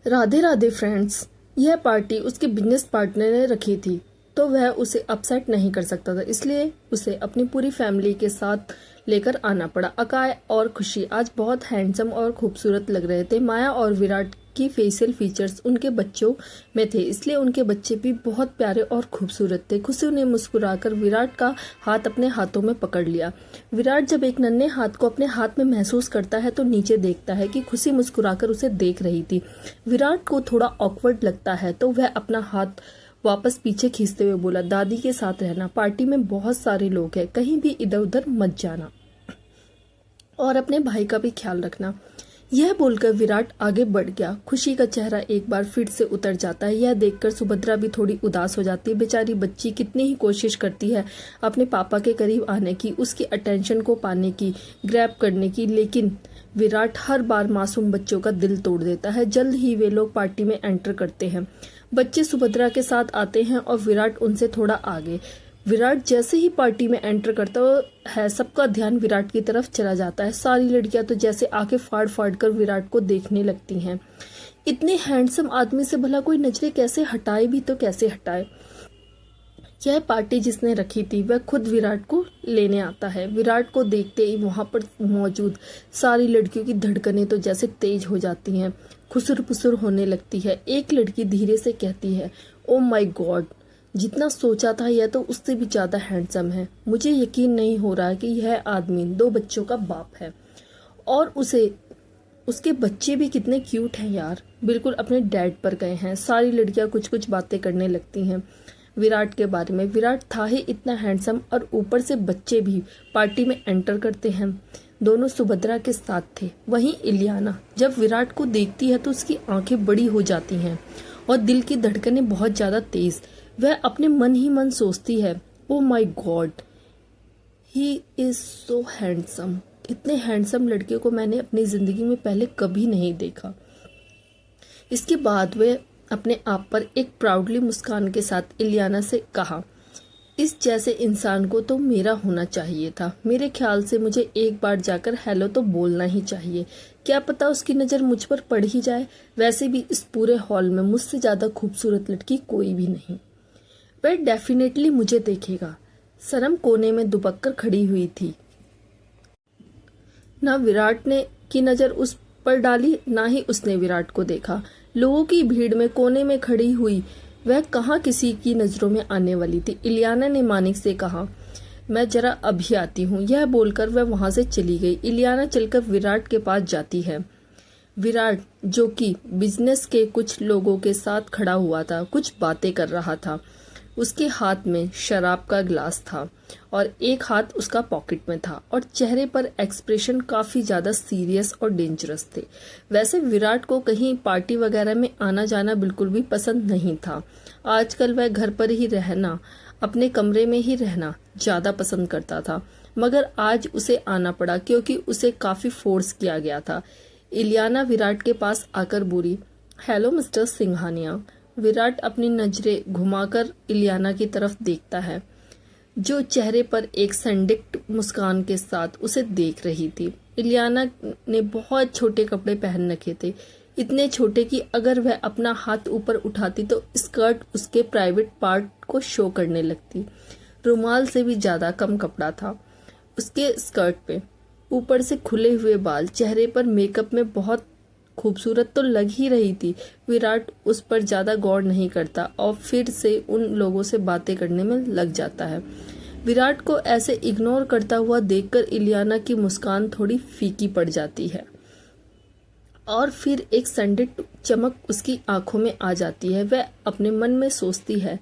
Radhe Radhe friends. यह party उसके business partner ने रखी थी तो वह उसे अपसेट नहीं कर सकता था, इसलिए उसे अपनी पूरी फैमिली के साथ लेकर आना पड़ा। अकाय और खुशी आज बहुत हैंडसम और खूबसूरत लग रहे थे। माया और विराट की फेशियल फीचर्स उनके बच्चों में थे, इसलिए उनके बच्चे भी बहुत प्यारे और खूबसूरत थे। खुशी ने मुस्कुराकर विराट का हाथ अपने हाथों में पकड़ लिया। विराट जब एक नन्हे हाथ को अपने हाथ में महसूस करता है तो नीचे देखता है कि खुशी मुस्कुराकर उसे देख रही थी। विराट को थोड़ा ऑकवर्ड लगता है तो वह अपना हाथ वापस पीछे खींचते हुए बोला, दादी के साथ रहना, पार्टी में बहुत सारे लोग हैं, कहीं भी इधर उधर मत जाना और अपने भाई का भी ख्याल रखना। यह बोलकर विराट आगे बढ़ गया। खुशी का चेहरा एक बार फिर से उतर जाता है। यह देखकर सुभद्रा भी थोड़ी उदास हो जाती है। बेचारी बच्ची कितनी ही कोशिश करती है अपने पापा के करीब आने की, उसकी अटेंशन को पाने की, ग्रैब करने की, लेकिन विराट हर बार मासूम बच्चों का दिल तोड़ देता है। जल्द ही वे लोग पार्टी में एंटर करते हैं। बच्चे सुभद्रा के साथ आते हैं और विराट उनसे थोड़ा आगे। विराट जैसे ही पार्टी में एंटर करता है सबका ध्यान विराट की तरफ चला जाता है। सारी लड़कियां तो जैसे आंखें फाड़ फाड़ कर विराट को देखने लगती हैं। इतने हैंडसम आदमी से भला कोई नजरें कैसे हटाए, भी तो कैसे हटाए। यह पार्टी जिसने रखी थी वह खुद विराट को लेने आता है। विराट को देखते ही वहां पर मौजूद सारी लड़कियों की धड़कनें तो जैसे तेज हो जाती हैं, खुसुर पुसुर होने लगती है। एक लड़की धीरे से कहती है, ओ माय गॉड, जितना सोचा था यह तो उससे भी ज्यादा हैंडसम है। मुझे यकीन नहीं हो रहा कि यह आदमी 2 बच्चों का बाप है और उसके बच्चे भी कितने क्यूट हैं यार, बिल्कुल अपने डैड पर गए हैं। सारी लड़कियां कुछ कुछ बातें करने लगती हैं विराट के बारे में। विराट था ही इतना हैंडसम और ऊपर से बच्चे भी पार्टी में एंटर करते हैं। दोनों सुभद्रा के साथ थे। वहीं इलियाना जब विराट को देखती है तो उसकी आंखें बड़ी हो जाती हैं और दिल की धड़कनें बहुत ज्यादा तेज। वह अपने मन ही मन सोचती है, oh my God, he is so handsome. इतने हैंडसम लड़के को मैंने अपनी जिंदगी में पहले कभी नहीं देखा। इसके बाद वह अपने आप पर एक प्राउडली मुस्कान के साथ इलियाना से कहा, इस जैसे इंसान को तो मेरा होना चाहिए था। मेरे ख्याल से मुझे एक बार जाकर हेलो तो बोलना ही चाहिए। क्या पता उसकी नजर मुझ पर पड़ ही जाए। वैसे भी इस पूरे हॉल में मुझसे ज्यादा खूबसूरत लड़की कोई भी नहीं। वह डेफिनेटली मुझे देखेगा। सरम कोने में दुबक कर खड़ी हुई थी। ना विराट ने की नजर उस पर डाली, ना ही उसने विराट को देखा। लोगों की भीड़ में कोने में खड़ी हुई वह कहाँ किसी की नजरों में आने वाली थी। इलियाना ने मानिक से कहा, मैं जरा अभी आती हूँ। यह बोलकर वह वहां से चली गई। इलियाना चलकर विराट के पास जाती है। विराट जो कि बिजनेस के कुछ लोगों के साथ खड़ा हुआ था, कुछ बातें कर रहा था। उसके हाथ में शराब का गिलास था और एक हाथ उसका पॉकेट में था और चेहरे पर एक्सप्रेशन काफी ज्यादा सीरियस और डेंजरस थे। वैसे विराट को कहीं पार्टी वगैरह में आना जाना बिल्कुल भी पसंद नहीं था। आजकल वह घर पर ही रहना, अपने कमरे में ही रहना ज्यादा पसंद करता था, मगर आज उसे आना पड़ा क्योंकि उसे काफी फोर्स किया गया था। इलियाना विराट के पास आकर बोली, हेलो मिस्टर सिंघानिया। विराट अपनी नजरें घुमाकर इलियाना की तरफ देखता है, जो चेहरे पर एक संदिग्ध मुस्कान के साथ उसे देख रही थी। इलियाना ने बहुत छोटे कपड़े पहन रखे थे, इतने छोटे कि अगर वह अपना हाथ ऊपर उठाती तो स्कर्ट उसके प्राइवेट पार्ट को शो करने लगती। रुमाल से भी ज्यादा कम कपड़ा था उसके स्कर्ट पे। ऊपर से खुले हुए बाल, चेहरे पर मेकअप में बहुत खूबसूरत तो लग ही रही थी। विराट उस पर ज्यादा गौर नहीं करता और फिर से उन लोगों से बातें करने में लग जाता है। विराट को ऐसे इग्नोर करता हुआ देखकर इलियाना की मुस्कान थोड़ी फीकी पड़ जाती है और फिर एक संदिग्ध चमक उसकी आंखों में आ जाती है। वह अपने मन में सोचती है,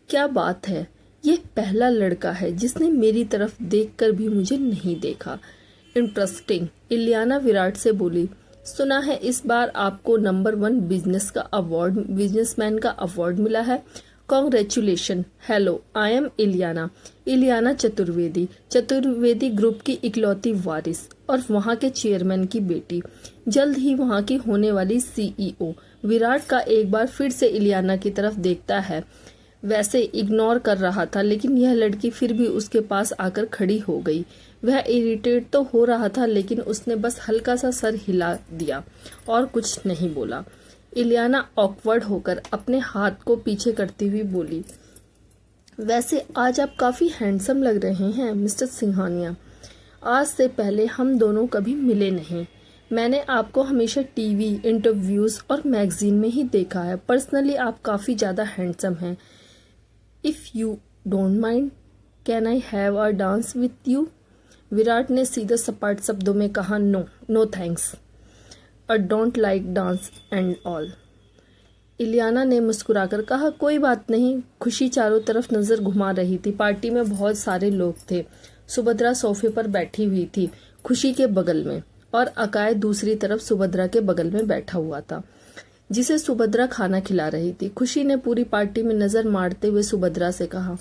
क्या बात है, यह पहला लड़का है जिसने मेरी तरफ देखकर भी मुझे नहीं देखा। इंटरेस्टिंग। इलियाना विराट से बोली, सुना है इस बार आपको नंबर 1 बिजनेसमैन का अवार्ड मिला है। Congratulation. Hello, I am Ileana. Ileana Chaturvedi group की इकलौती वारिस और वहां के चेयरमैन की बेटी, जल्द ही वहां की होने वाली सीईओ। विराट का एक बार फिर से इलियाना की तरफ देखता है। वैसे इग्नोर कर रहा था, लेकिन यह लड़की फिर भी उसके पास आकर खड़ी हो गई। वह इरिटेट तो हो रहा था, लेकिन उसने बस हल्का सा सर हिला दिया और कुछ नहीं बोला। इलियाना ऑकवर्ड होकर अपने हाथ को पीछे करती हुई बोली, वैसे आज आप काफी हैंडसम लग रहे हैं मिस्टर सिंघानिया। आज से पहले हम दोनों कभी मिले नहीं। मैंने आपको हमेशा टीवी, इंटरव्यूज और मैगजीन में ही देखा है। पर्सनली आप काफी ज्यादा हैंडसम हैं। If you don't mind, can I have a dance with you? Virat ने सीधे सपाट शब्दों में कहा, no no thanks, I don't like dance and all. Ileana ने मुस्कुराकर कहा, कोई बात नहीं। खुशी चारों तरफ नजर घुमा रही थी। पार्टी में बहुत सारे लोग थे। सुभद्रा सोफे पर बैठी हुई थी खुशी के बगल में, और अकाय दूसरी तरफ सुभद्रा के बगल में बैठा हुआ था, जिसे सुभद्रा खाना खिला रही थी। खुशी ने पूरी पार्टी में नजर मारते हुए सुभद्रा से कहा,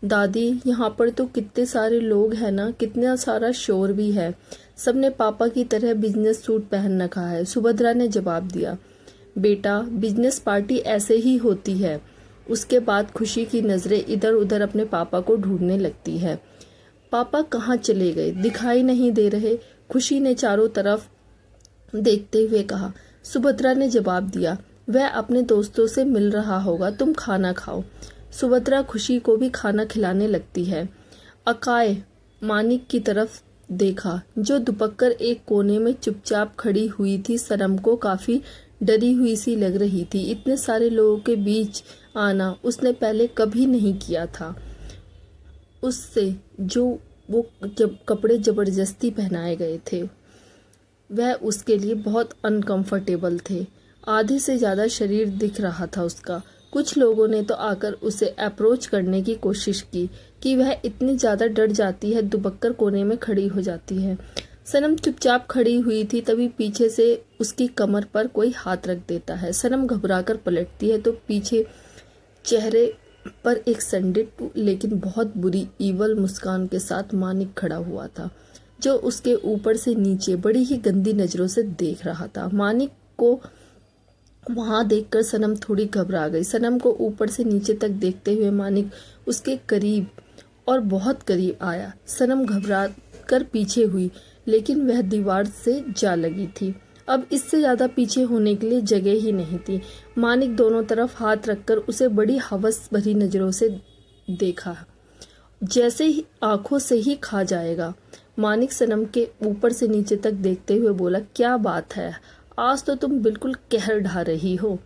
दादी यहाँ पर तो कितने सारे लोग हैं ना, कितना सारा शोर भी है। सबने पापा की तरह बिजनेस सूट पहन रखा है। सुभद्रा ने जवाब दिया, बेटा बिजनेस पार्टी ऐसे ही होती है। उसके बाद खुशी की नजरें इधर उधर अपने पापा को ढूंढने लगती है। पापा कहाँ चले गए, दिखाई नहीं दे रहे? खुशी ने चारों तरफ देखते हुए कहा। सुभद्रा ने जवाब दिया, वह अपने दोस्तों से मिल रहा होगा, तुम खाना खाओ। सुभद्रा खुशी को भी खाना खिलाने लगती है। अकाय मानिक की तरफ देखा, जो दुपक्कर एक कोने में चुपचाप खड़ी हुई थी। सनम को काफी डरी हुई सी लग रही थी। इतने सारे लोगों के बीच आना उसने पहले कभी नहीं किया था। उससे जो वो कपड़े जबरदस्ती पहनाए गए थे, वह उसके लिए बहुत अनकंफर्टेबल थे। आधे से ज्यादा शरीर दिख रहा था उसका। कुछ लोगों ने तो आकर उसे अप्रोच करने की कोशिश की कि वह इतनी ज्यादा डर जाती है, दुबक्कर कोने में खड़ी हो जाती है। सनम चुपचाप खड़ी हुई थी, तभी पीछे से उसकी कमर पर कोई हाथ रख देता है। सनम घबराकर पलटती है तो पीछे चेहरे पर एक संदिग्ध लेकिन बहुत बुरी ईवल मुस्कान के साथ मानिक खड़ा हुआ था, जो उसके ऊपर से नीचे बड़ी ही गंदी नजरों से देख रहा था। मानिक को वहां देखकर सनम थोड़ी घबरा गई। सनम को ऊपर से नीचे तक देखते हुए मानिक उसके करीब और बहुत करीब आया। सनम घबरा कर पीछे हुई, लेकिन वह दीवार से जा लगी थी। अब इससे ज्यादा पीछे होने के लिए जगह ही नहीं थी। मानिक दोनों तरफ हाथ रखकर उसे बड़ी हवस भरी नजरों से देखा, जैसे ही आंखों से ही खा जाएगा। मानिक सनम के ऊपर से नीचे तक देखते हुए बोला, क्या बात है, आज तो तुम बिल्कुल कहर ढा रही हो।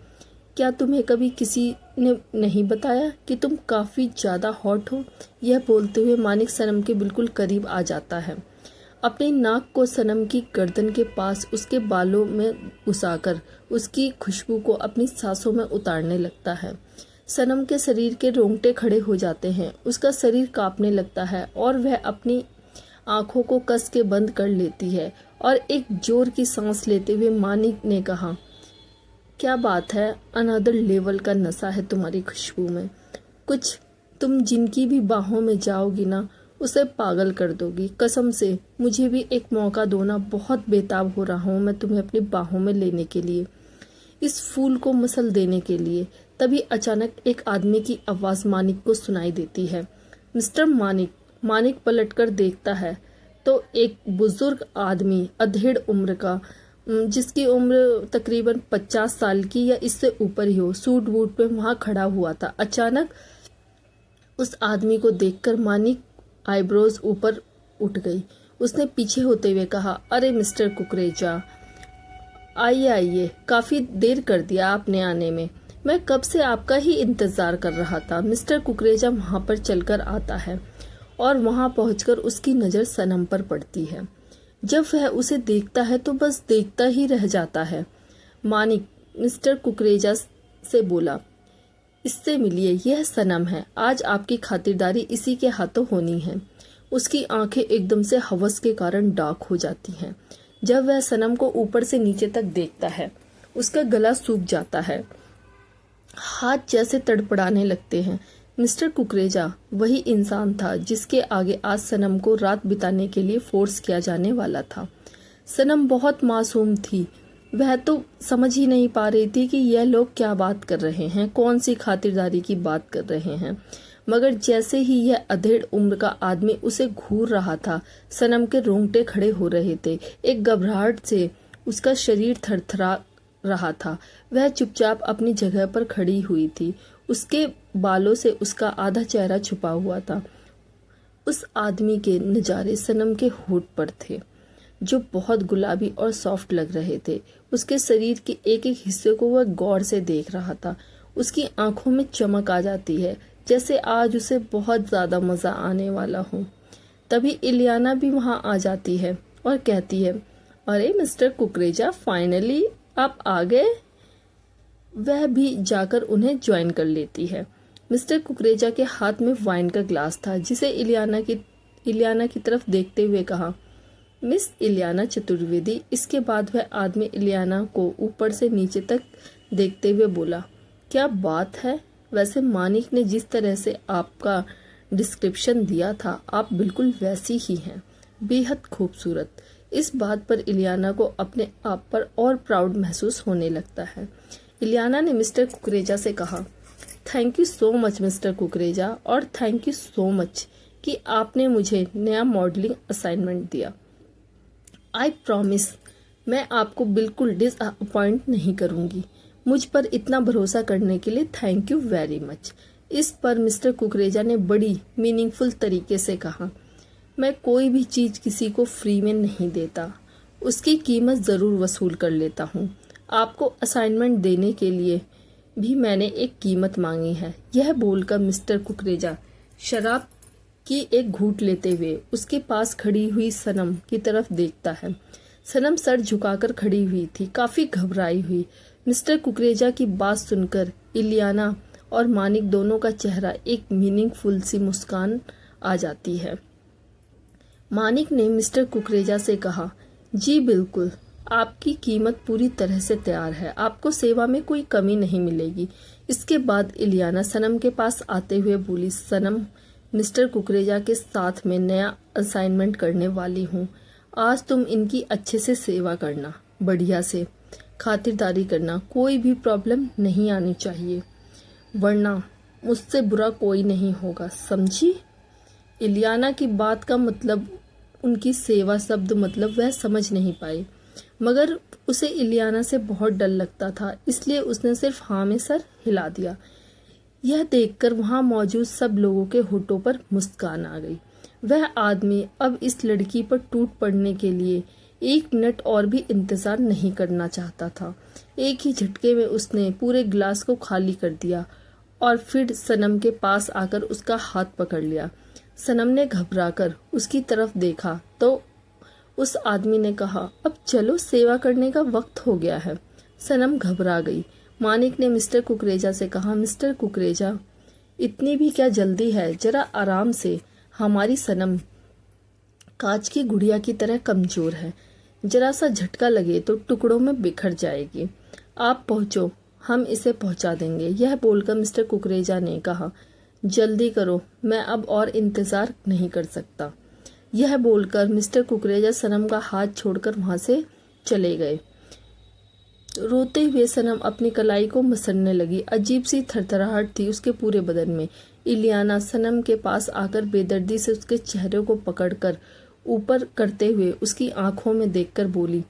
क्या तुम्हें कभी किसी ने नहीं बताया कि तुम काफी ज्यादा हॉट हो? यह बोलते हुए मानिक सनम के बिल्कुल करीब आ जाता है। अपनी नाक को सनम की गर्दन के पास उसके बालों में घुसाकर उसकी खुशबू को अपनी सांसों में उतारने लगता है। सनम के शरीर के रोंगटे खड़े हो जाते हैं, उसका शरीर कांपने लगता है और वह अपनी आंखों को कस के बंद कर लेती है और एक जोर की सांस लेते हुए मानिक ने कहा, क्या बात है, अनदर लेवल का नशा है तुम्हारी खुशबू में। कुछ तुम जिनकी भी बाहों में जाओगी ना, उसे पागल कर दोगी। कसम से मुझे भी एक मौका दो ना, बहुत बेताब हो रहा हूँ मैं तुम्हें अपनी बाहों में लेने के लिए, इस फूल को मसल देने के लिए। तभी अचानक एक आदमी की आवाज मानिक को सुनाई देती है, मिस्टर मानिक। मानिक पलटकर देखता है तो एक बुजुर्ग आदमी अधेड़ उम्र का, जिसकी उम्र तकरीबन 50 साल की या इससे ऊपर ही हो, सूट बूट पे वहां खड़ा हुआ था। अचानक उस आदमी को देखकर मानिक आईब्रोज ऊपर उठ गई। उसने पीछे होते हुए कहा, अरे मिस्टर कुकरेजा, आइए आइए, काफी देर कर दिया आपने आने में। मैं कब से आपका ही इंतजार कर रहा था। मिस्टर कुकरेजा वहां पर चलकर आता है और वहां पहुंचकर उसकी नजर सनम पर पड़ती है। जब वह उसे देखता है तो बस देखता ही रह जाता है। मानिक मिस्टर कुकरेजा से बोला, इससे मिलिए, यह सनम है, आज आपकी खातिरदारी इसी के हाथों होनी है। उसकी आंखें एकदम से हवस के कारण डार्क हो जाती हैं। जब वह सनम को ऊपर से नीचे तक देखता है, उसका गला सूख जाता है, हाथ जैसे तड़पड़ाने लगते हैं। मिस्टर कुकरेजा वही इंसान था जिसके आगे आज सनम को रात बिताने के लिए फोर्स किया जाने वाला था। सनम बहुत मासूम थी, वह तो समझ ही नहीं पा रही थी कि यह लोग क्या बात कर रहे हैं, कौन सी खातिरदारी की बात कर रहे हैं। मगर जैसे ही यह अधेड़ उम्र का आदमी उसे घूर रहा था, सनम के रोंगटे खड़े हो रहे थे। एक घबराहट से उसका शरीर थरथरा रहा था। वह चुपचाप अपनी जगह पर खड़ी हुई थी। उसके बालों से उसका आधा चेहरा छुपा हुआ था। उस आदमी के नज़ारे सनम के होठ पर थे, जो बहुत गुलाबी और सॉफ्ट लग रहे थे। उसके शरीर के एक एक हिस्से को वह गौर से देख रहा था। उसकी आंखों में चमक आ जाती है, जैसे आज उसे बहुत ज्यादा मजा आने वाला हो। तभी इलियाना भी वहां आ जाती है और कहती है, अरे मिस्टर कुकरेजा, फाइनली आप आ गए। वह भी जाकर उन्हें ज्वाइन कर लेती है। मिस्टर कुकरेजा के हाथ में वाइन का ग्लास था, जिसे इलियाना की तरफ देखते हुए कहा, मिस इलियाना चतुर्वेदी। इसके बाद वह आदमी इलियाना को ऊपर से नीचे तक देखते हुए बोला, क्या बात है, वैसे मानिक ने जिस तरह से आपका डिस्क्रिप्शन दिया था, आप बिल्कुल वैसी ही हैं, बेहद खूबसूरत। इस बात पर इलियाना को अपने आप पर और प्राउड महसूस होने लगता है। इलियाना ने मिस्टर कुकरेजा से कहा, thank you so much mister Kukreja, और थैंक यू सो मच कि आपने मुझे नया मॉडलिंग असाइनमेंट दिया। आई प्रॉमिस मैं आपको बिल्कुल डिसअपॉइंट नहीं करूंगी। मुझ पर इतना भरोसा करने के लिए थैंक यू वेरी मच। इस पर मिस्टर कुकरेजा ने बड़ी मीनिंगफुल तरीके से कहा, मैं कोई भी चीज किसी को फ्री में नहीं देता, उसकी कीमत जरूर वसूल कर लेता हूँ। आपको असाइनमेंट देने के लिए भी मैंने एक कीमत मांगी है। यह बोलकर मिस्टर कुकरेजा शराब की एक घूंट लेते हुए उसके पास खड़ी हुई सनम की तरफ देखता है। सनम सर झुकाकर खड़ी हुई थी, काफी घबराई हुई। मिस्टर कुकरेजा की बात सुनकर इलियाना और मानिक दोनों का चेहरा एक मीनिंगफुल सी मुस्कान आ जाती है। मानिक ने मिस्टर कुकरेजा से कहा, जी बिल्कुल, आपकी कीमत पूरी तरह से तैयार है, आपको सेवा में कोई कमी नहीं मिलेगी। इसके बाद इलियाना सनम के पास आते हुए बोली, सनम, मिस्टर कुकरेजा के साथ में नया असाइनमेंट करने वाली हूँ। आज तुम इनकी अच्छे से सेवा करना, बढ़िया से खातिरदारी करना, कोई भी प्रॉब्लम नहीं आनी चाहिए, वरना मुझसे बुरा कोई नहीं होगा, समझी। इलियाना की बात का मतलब, उनकी सेवा शब्द मतलब वह समझ नहीं पाई, मगर उसे इलियाना से बहुत डर लगता था, इसलिए उसने सिर्फ हाँ में सर हिला दिया। यह देखकर वहां मौजूद सब लोगों के होठों पर मुस्कान आ गई। वह आदमी अब इस लड़की पर टूट पड़ने के लिए एक मिनट और भी इंतजार नहीं करना चाहता था। एक ही झटके में उसने पूरे गिलास को खाली कर दिया और फिर सनम के पास आकर उसका हाथ पकड़ लिया। सनम ने घबराकर उसकी तरफ देखा तो उस आदमी ने कहा, अब चलो, सेवा करने का वक्त हो गया है। सनम घबरा गई। मानिक ने मिस्टर कुकरेजा से कहा, मिस्टर कुकरेजा, इतनी भी क्या जल्दी है, जरा आराम से। हमारी सनम कांच की गुड़िया की तरह कमजोर है, जरा सा झटका लगे तो टुकड़ों में बिखर जाएगी। आप पहुंचो, हम इसे पहुंचा देंगे। यह बोलकर मिस्टर कुकरेजा ने कहा, जल्दी करो, मैं अब और इंतजार नहीं कर सकता। यह बोलकर मिस्टर कुकरेजा सनम का हाथ छोड़कर वहां से चले गए। रोते हुए सनम अपनी कलाई को मसलने लगी। अजीब सी थरथराहट थी उसके पूरे बदन में। इलियाना सनम के पास आकर बेदर्दी से उसके चेहरे को पकड़कर ऊपर करते हुए उसकी आंखों में देखकर बोली,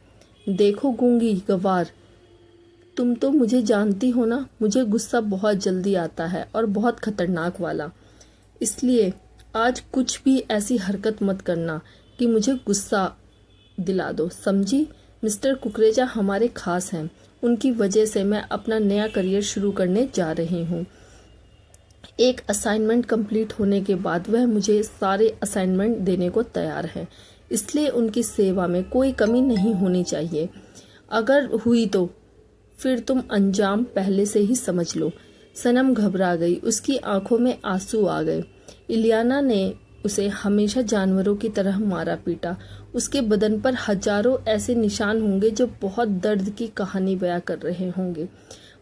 देखो गूंगी गवार, तुम तो मुझे जानती हो ना, मुझे गुस्सा बहुत जल्दी आता है और बहुत खतरनाक वाला। इसलिए आज कुछ भी ऐसी हरकत मत करना कि मुझे गुस्सा दिला दो, समझी। मिस्टर कुकरेजा हमारे खास हैं, उनकी वजह से मैं अपना नया करियर शुरू करने जा रही हूँ। एक असाइनमेंट कंप्लीट होने के बाद वह मुझे सारे असाइनमेंट देने को तैयार है, इसलिए उनकी सेवा में कोई कमी नहीं होनी चाहिए। अगर हुई तो फिर तुम अंजाम पहले से ही समझ लो। सनम घबरा गई, उसकी आंखों में आंसू आ गए। इलियाना ने उसे हमेशा जानवरों की तरह मारा पीटा। उसके बदन पर हजारों ऐसे निशान होंगे जो बहुत दर्द की कहानी बयां कर रहे होंगे।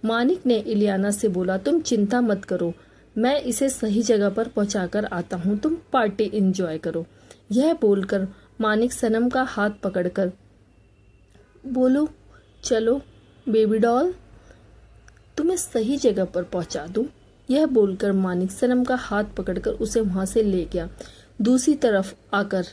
मानिक ने इलियाना से बोला, तुम चिंता मत करो, मैं इसे सही जगह पर पहुंचाकर आता हूँ, तुम पार्टी एंजॉय करो। यह बोलकर मानिक सनम का हाथ पकड़कर बोलो, चलो बेबी डॉल, तुम्हें सही जगह पर पहुंचा दूं। यह बोलकर मानिक सनम का हाथ पकड़कर उसे वहां से ले गया। दूसरी तरफ आकर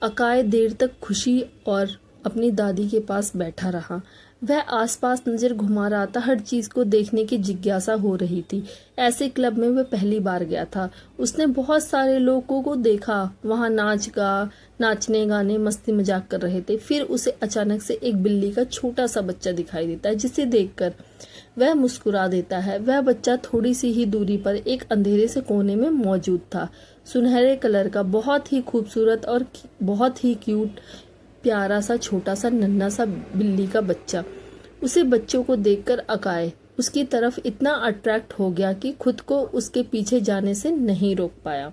अकाय देर तक खुशी और अपनी दादी के पास बैठा रहा। वह आसपास नजर घुमा रहा था, हर चीज को देखने की जिज्ञासा हो रही थी। ऐसे क्लब में वह पहली बार गया था। उसने बहुत सारे लोगों को देखा, वहां नाचने गाने मस्ती मजाक कर रहे थे। फिर उसे अचानक से एक बिल्ली का छोटा सा बच्चा दिखाई देता है, जिसे देखकर वह मुस्कुरा देता है। वह बच्चा थोड़ी सी ही दूरी पर एक अंधेरे से कोने में मौजूद था। सुनहरे कलर का, बहुत ही खूबसूरत और बहुत ही क्यूट, प्यारा सा छोटा सा नन्हा सा बिल्ली का बच्चा। उसे बच्चों को देखकर अकाय उसकी तरफ इतना अट्रैक्ट हो गया कि खुद को उसके पीछे जाने से नहीं रोक पाया।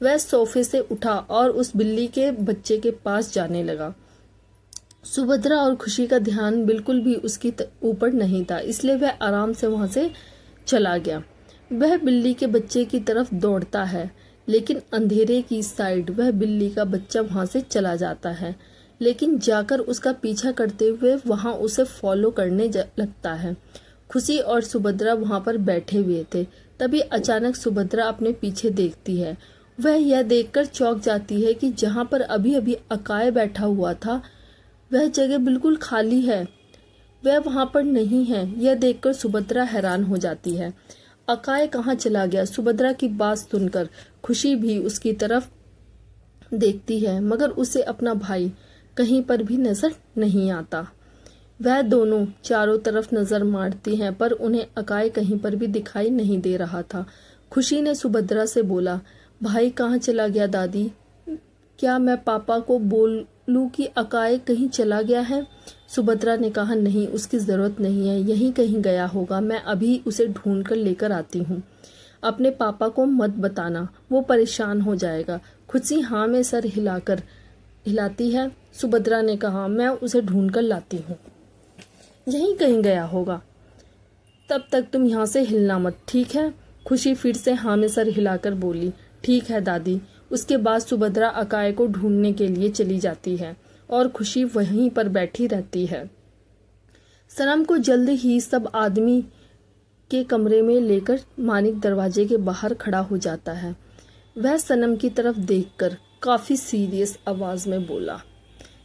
वह सोफे से उठा और उस बिल्ली के बच्चे के पास जाने लगा। सुभद्रा और खुशी का ध्यान बिल्कुल भी उसकी ऊपर नहीं था, इसलिए वह आराम से वहां से चला गया। वह बिल्ली के बच्चे की तरफ दौड़ता है, लेकिन अंधेरे की साइड वह बिल्ली का बच्चा वहां से चला जाता है, लेकिन जाकर उसका पीछा करते हुए वहां उसे फॉलो करने लगता है। खुशी और सुभद्रा वहां पर बैठे हुए थे। तभी अचानक सुभद्रा अपने पीछे देखती है। वह यह देखकर चौंक जाती है कि जहां पर अभी अभी अकाय बैठा हुआ था, वह जगह बिल्कुल खाली है। वह वहां पर नहीं है। यह देखकर सुभद्रा हैरान हो जाती है। अकाय कहाँ चला गया? सुभद्रा की बात सुनकर खुशी भी उसकी तरफ देखती है, मगर उसे अपना भाई कहीं पर भी नजर नहीं आता। वह दोनों चारों तरफ नजर मारती हैं, पर उन्हें अकाय कहीं पर भी दिखाई नहीं दे रहा था। खुशी ने सुभद्रा से बोला, भाई कहाँ चला गया दादी? क्या मैं पापा को बोलूं कि अकाय कहीं चला गया है? सुभद्रा ने कहा, नहीं, उसकी जरूरत नहीं है, यहीं कहीं गया होगा। मैं अभी उसे ढूंढ कर लेकर आती हूँ। अपने पापा को मत बताना, वो परेशान हो जाएगा। खुशी हाँ में सर हिलाती है। सुभद्रा ने कहा, मैं उसे ढूंढ कर लाती हूँ, यहीं कहीं गया होगा। तब तक तुम यहाँ से हिलना मत, ठीक है? खुशी फिर से हाँ में सर हिलाकर बोली, ठीक है दादी। उसके बाद सुभद्रा अकाय को ढूंढने के लिए चली जाती है और खुशी वहीं पर बैठी रहती है। सनम को जल्द ही सब आदमी के कमरे में लेकर मानिक दरवाजे के बाहर खड़ा हो जाता है। वह सनम की तरफ देखकर काफी सीरियस आवाज में बोला,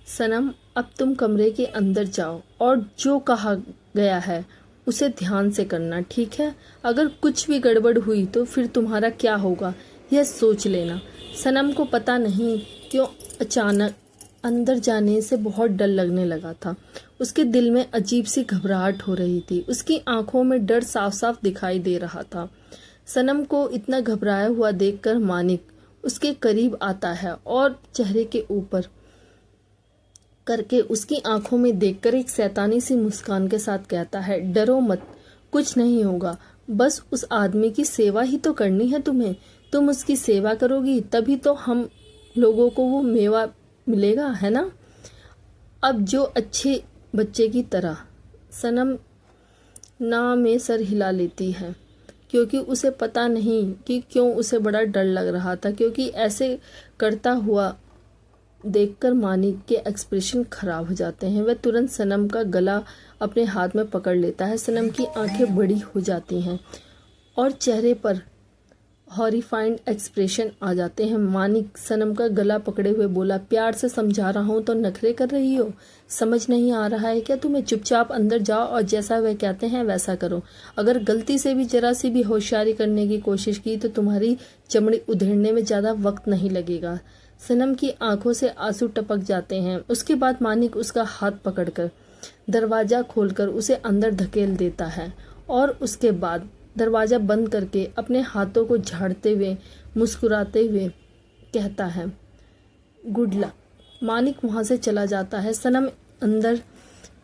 सनम, अब तुम कमरे के अंदर जाओ और जो कहा गया है उसे ध्यान से करना, ठीक है? अगर कुछ भी गड़बड़ हुई तो फिर तुम्हारा क्या होगा, यह सोच लेना। सनम को पता नहीं क्यों अचानक अंदर जाने से बहुत डर लगने लगा था। उसके दिल में अजीब सी घबराहट हो रही थी। उसकी आंखों में डर साफ साफ दिखाई दे रहा था। सनम को इतना घबराया हुआ देखकर मानिक उसके करीब आता है और चेहरे के ऊपर करके उसकी आंखों में देखकर एक शैतानी सी मुस्कान के साथ कहता है, डरो मत, कुछ नहीं होगा, बस उस आदमी की सेवा ही तो करनी है तुम्हें। तुम उसकी सेवा करोगी तभी तो हम लोगों को वो मेवा मिलेगा, है ना? अब जो अच्छे बच्चे की तरह सनम ना में सर हिला लेती है, क्योंकि उसे पता नहीं कि क्यों उसे बड़ा डर लग रहा था, क्योंकि ऐसे करता हुआ देखकर मानिक के एक्सप्रेशन खराब हो जाते हैं। वह तुरंत सनम का गला अपने हाथ में पकड़ लेता है। सनम की आंखें बड़ी हो जाती हैं और चेहरे पर हॉरिफाइड एक्सप्रेशन आ जाते हैं। मानिक सनम का गला पकड़े हुए बोला, प्यार से समझा रहा हूं तो नखरे कर रही हो? समझ नहीं आ रहा है क्या तुम्हें? चुपचाप अंदर जाओ और जैसा वह कहते हैं वैसा करो। अगर गलती से भी जरा सी भी होशियारी करने की कोशिश की तो तुम्हारी चमड़ी उधेड़ने में ज्यादा वक्त नहीं लगेगा। सनम की आंखों से आंसू टपक जाते हैं। उसके बाद मानिक उसका हाथ पकड़कर दरवाजा खोलकर उसे अंदर धकेल देता है और उसके बाद दरवाजा बंद करके अपने हाथों को झाड़ते हुए मुस्कुराते हुए कहता है, गुड लक। मानिक वहां से चला जाता है। सनम अंदर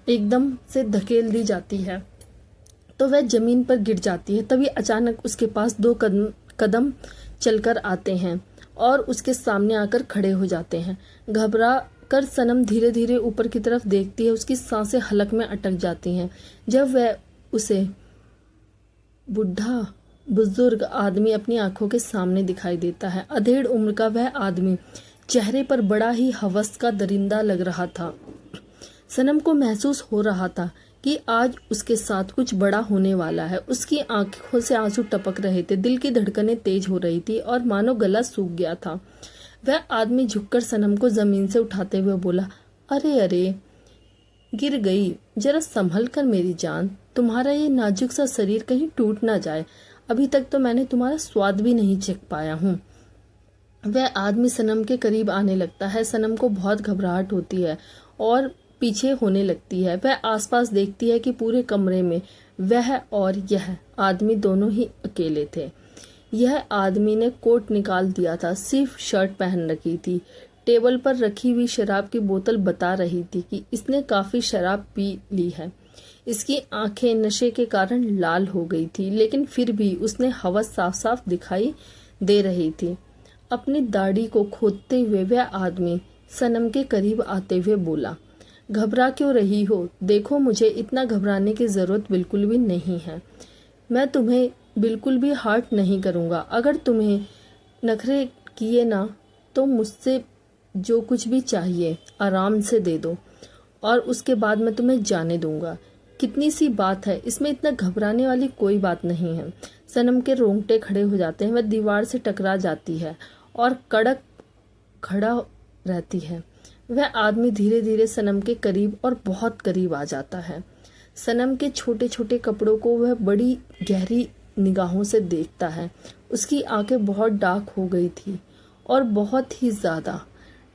एकदम से धकेल दी जाती है तो वह जमीन पर गिर जाती है। तभी अचानक उसके पास 2 कदम चलकर आते हैं और उसके सामने आकर खड़े हो जाते हैं। घबरा कर सनम धीरे धीरे ऊपर की तरफ देखती है। उसकी सांसें हलक में अटक जाती हैं जब वह उसे बुढ़ा बुजुर्ग आदमी अपनी आंखों के सामने दिखाई देता है। अधेड़ उम्र का वह आदमी चेहरे पर बड़ा ही हवस का दरिंदा लग रहा था। सनम को महसूस हो रहा था कि आज उसके साथ कुछ बड़ा होने वाला है। उसकी आंखों से आंसू टपक रहे थे, दिल की धड़कनें तेज हो रही थी और मानो गला सूख गया था। वह आदमी झुककर सनम को जमीन से उठाते हुए बोला, अरे अरे, गिर गई, जरा संभल कर मेरी जान, तुम्हारा ये नाजुक सा शरीर कहीं टूट ना जाए, अभी तक तो मैंने तुम्हारा स्वाद भी नहीं चख पाया हूँ। वह आदमी सनम के करीब आने लगता है। सनम को बहुत घबराहट होती है और पीछे होने लगती है। वह आसपास देखती है कि पूरे कमरे में वह और यह आदमी दोनों ही अकेले थे। यह आदमी ने कोट निकाल दिया था, सिर्फ शर्ट पहन रखी थी। टेबल पर रखी हुई शराब की बोतल बता रही थी कि इसने काफी शराब पी ली है। इसकी आंखें नशे के कारण लाल हो गई थी, लेकिन फिर भी उसने हवस साफ साफ दिखाई दे रही थी। अपनी दाढ़ी को खोदते हुए वह आदमी सनम के करीब आते हुए बोला, घबरा क्यों रही हो? देखो, मुझे इतना घबराने की जरूरत बिल्कुल भी नहीं है। मैं तुम्हें बिल्कुल भी हर्ट नहीं करूंगा। अगर तुम्हें नखरे किए ना तो मुझसे जो कुछ भी चाहिए आराम से दे दो और उसके बाद मैं तुम्हें जाने दूंगा। कितनी सी बात है, इसमें इतना घबराने वाली कोई बात नहीं है। सनम के रोंगटे खड़े हो जाते हैं। वह दीवार से टकरा जाती है और कड़क खड़ा रहती है। वह आदमी धीरे धीरे सनम के करीब और बहुत करीब आ जाता है। सनम के छोटे छोटे कपड़ों को वह बड़ी गहरी निगाहों से देखता है। उसकी आंखें बहुत डार्क हो गई थी और बहुत ही ज्यादा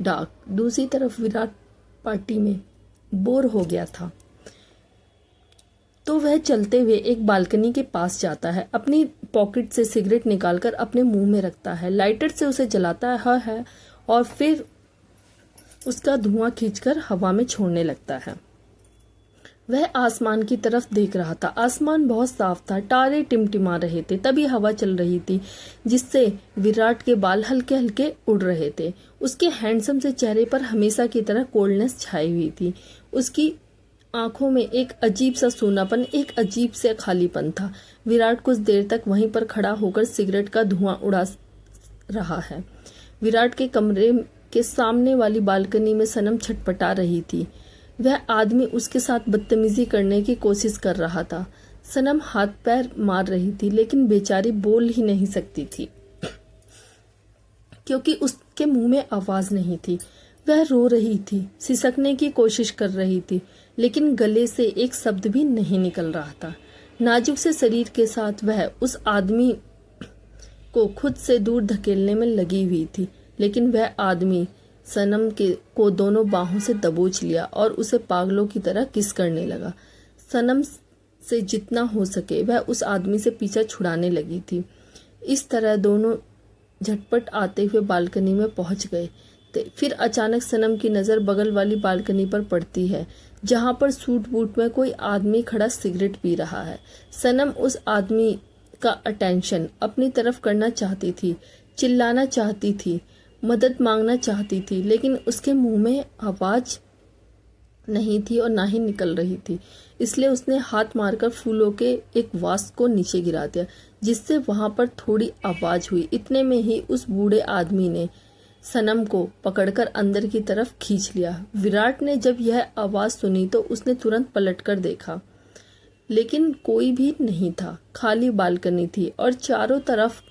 डार्क। दूसरी तरफ विराट पार्टी में बोर हो गया था तो वह चलते हुए एक बालकनी के पास जाता है। अपनी पॉकेट से सिगरेट निकालकर अपने मुंह में रखता है, लाइटर से उसे जलाता है और फिर उसका धुआं खींचकर हवा में छोड़ने लगता है। वह आसमान की तरफ देख रहा था। आसमान बहुत साफ था, तारे टिमटिमा रहे थे। तभी हवा चल रही थी जिससे विराट के बाल हल्के हल्के उड़ रहे थे। उसके हैंडसम से चेहरे पर हमेशा की तरह कोल्डनेस छाई हुई थी। उसकी आंखों में एक अजीब सा सूनापन, एक अजीब से खालीपन था। विराट कुछ देर तक वहीं पर खड़ा होकर सिगरेट का धुआं उड़ा रहा है। विराट के कमरे के सामने वाली बालकनी में सनम छटपटा रही थी। वह आदमी उसके साथ बदतमीजी करने की कोशिश कर रहा था। सनम हाथ पैर मार रही थी, लेकिन बेचारी बोल ही नहीं सकती थी क्योंकि उसके मुंह में आवाज नहीं थी। वह रो रही थी, सिसकने की कोशिश कर रही थी, लेकिन गले से एक शब्द भी नहीं निकल रहा था। नाजुक से शरीर के साथ वह उस आदमी को खुद से दूर धकेलने में लगी हुई थी, लेकिन वह आदमी सनम को दोनों बाहों से दबोच लिया और उसे पागलों की तरह किस करने लगा। सनम से जितना हो सके वह उस आदमी से पीछा छुड़ाने लगी थी। इस तरह दोनों झटपट आते हुए बालकनी में पहुंच गए। फिर अचानक सनम की नजर बगल वाली बालकनी पर पड़ती है, जहां पर सूट बूट में कोई आदमी खड़ा सिगरेट पी रहा है। सनम उस आदमी का अटेंशन अपनी तरफ करना चाहती थी, चिल्लाना चाहती थी, मदद मांगना चाहती थी, लेकिन उसके मुंह में आवाज नहीं थी और ना ही निकल रही थी। इसलिए उसने हाथ मारकर फूलों के एक वास को नीचे गिरा दिया, जिससे वहां पर थोड़ी आवाज हुई। इतने में ही उस बूढ़े आदमी ने सनम को पकड़कर अंदर की तरफ खींच लिया। विराट ने जब यह आवाज सुनी तो उसने तुरंत पलटकर देखा, लेकिन कोई भी नहीं था। खाली बालकनी थी और चारों तरफ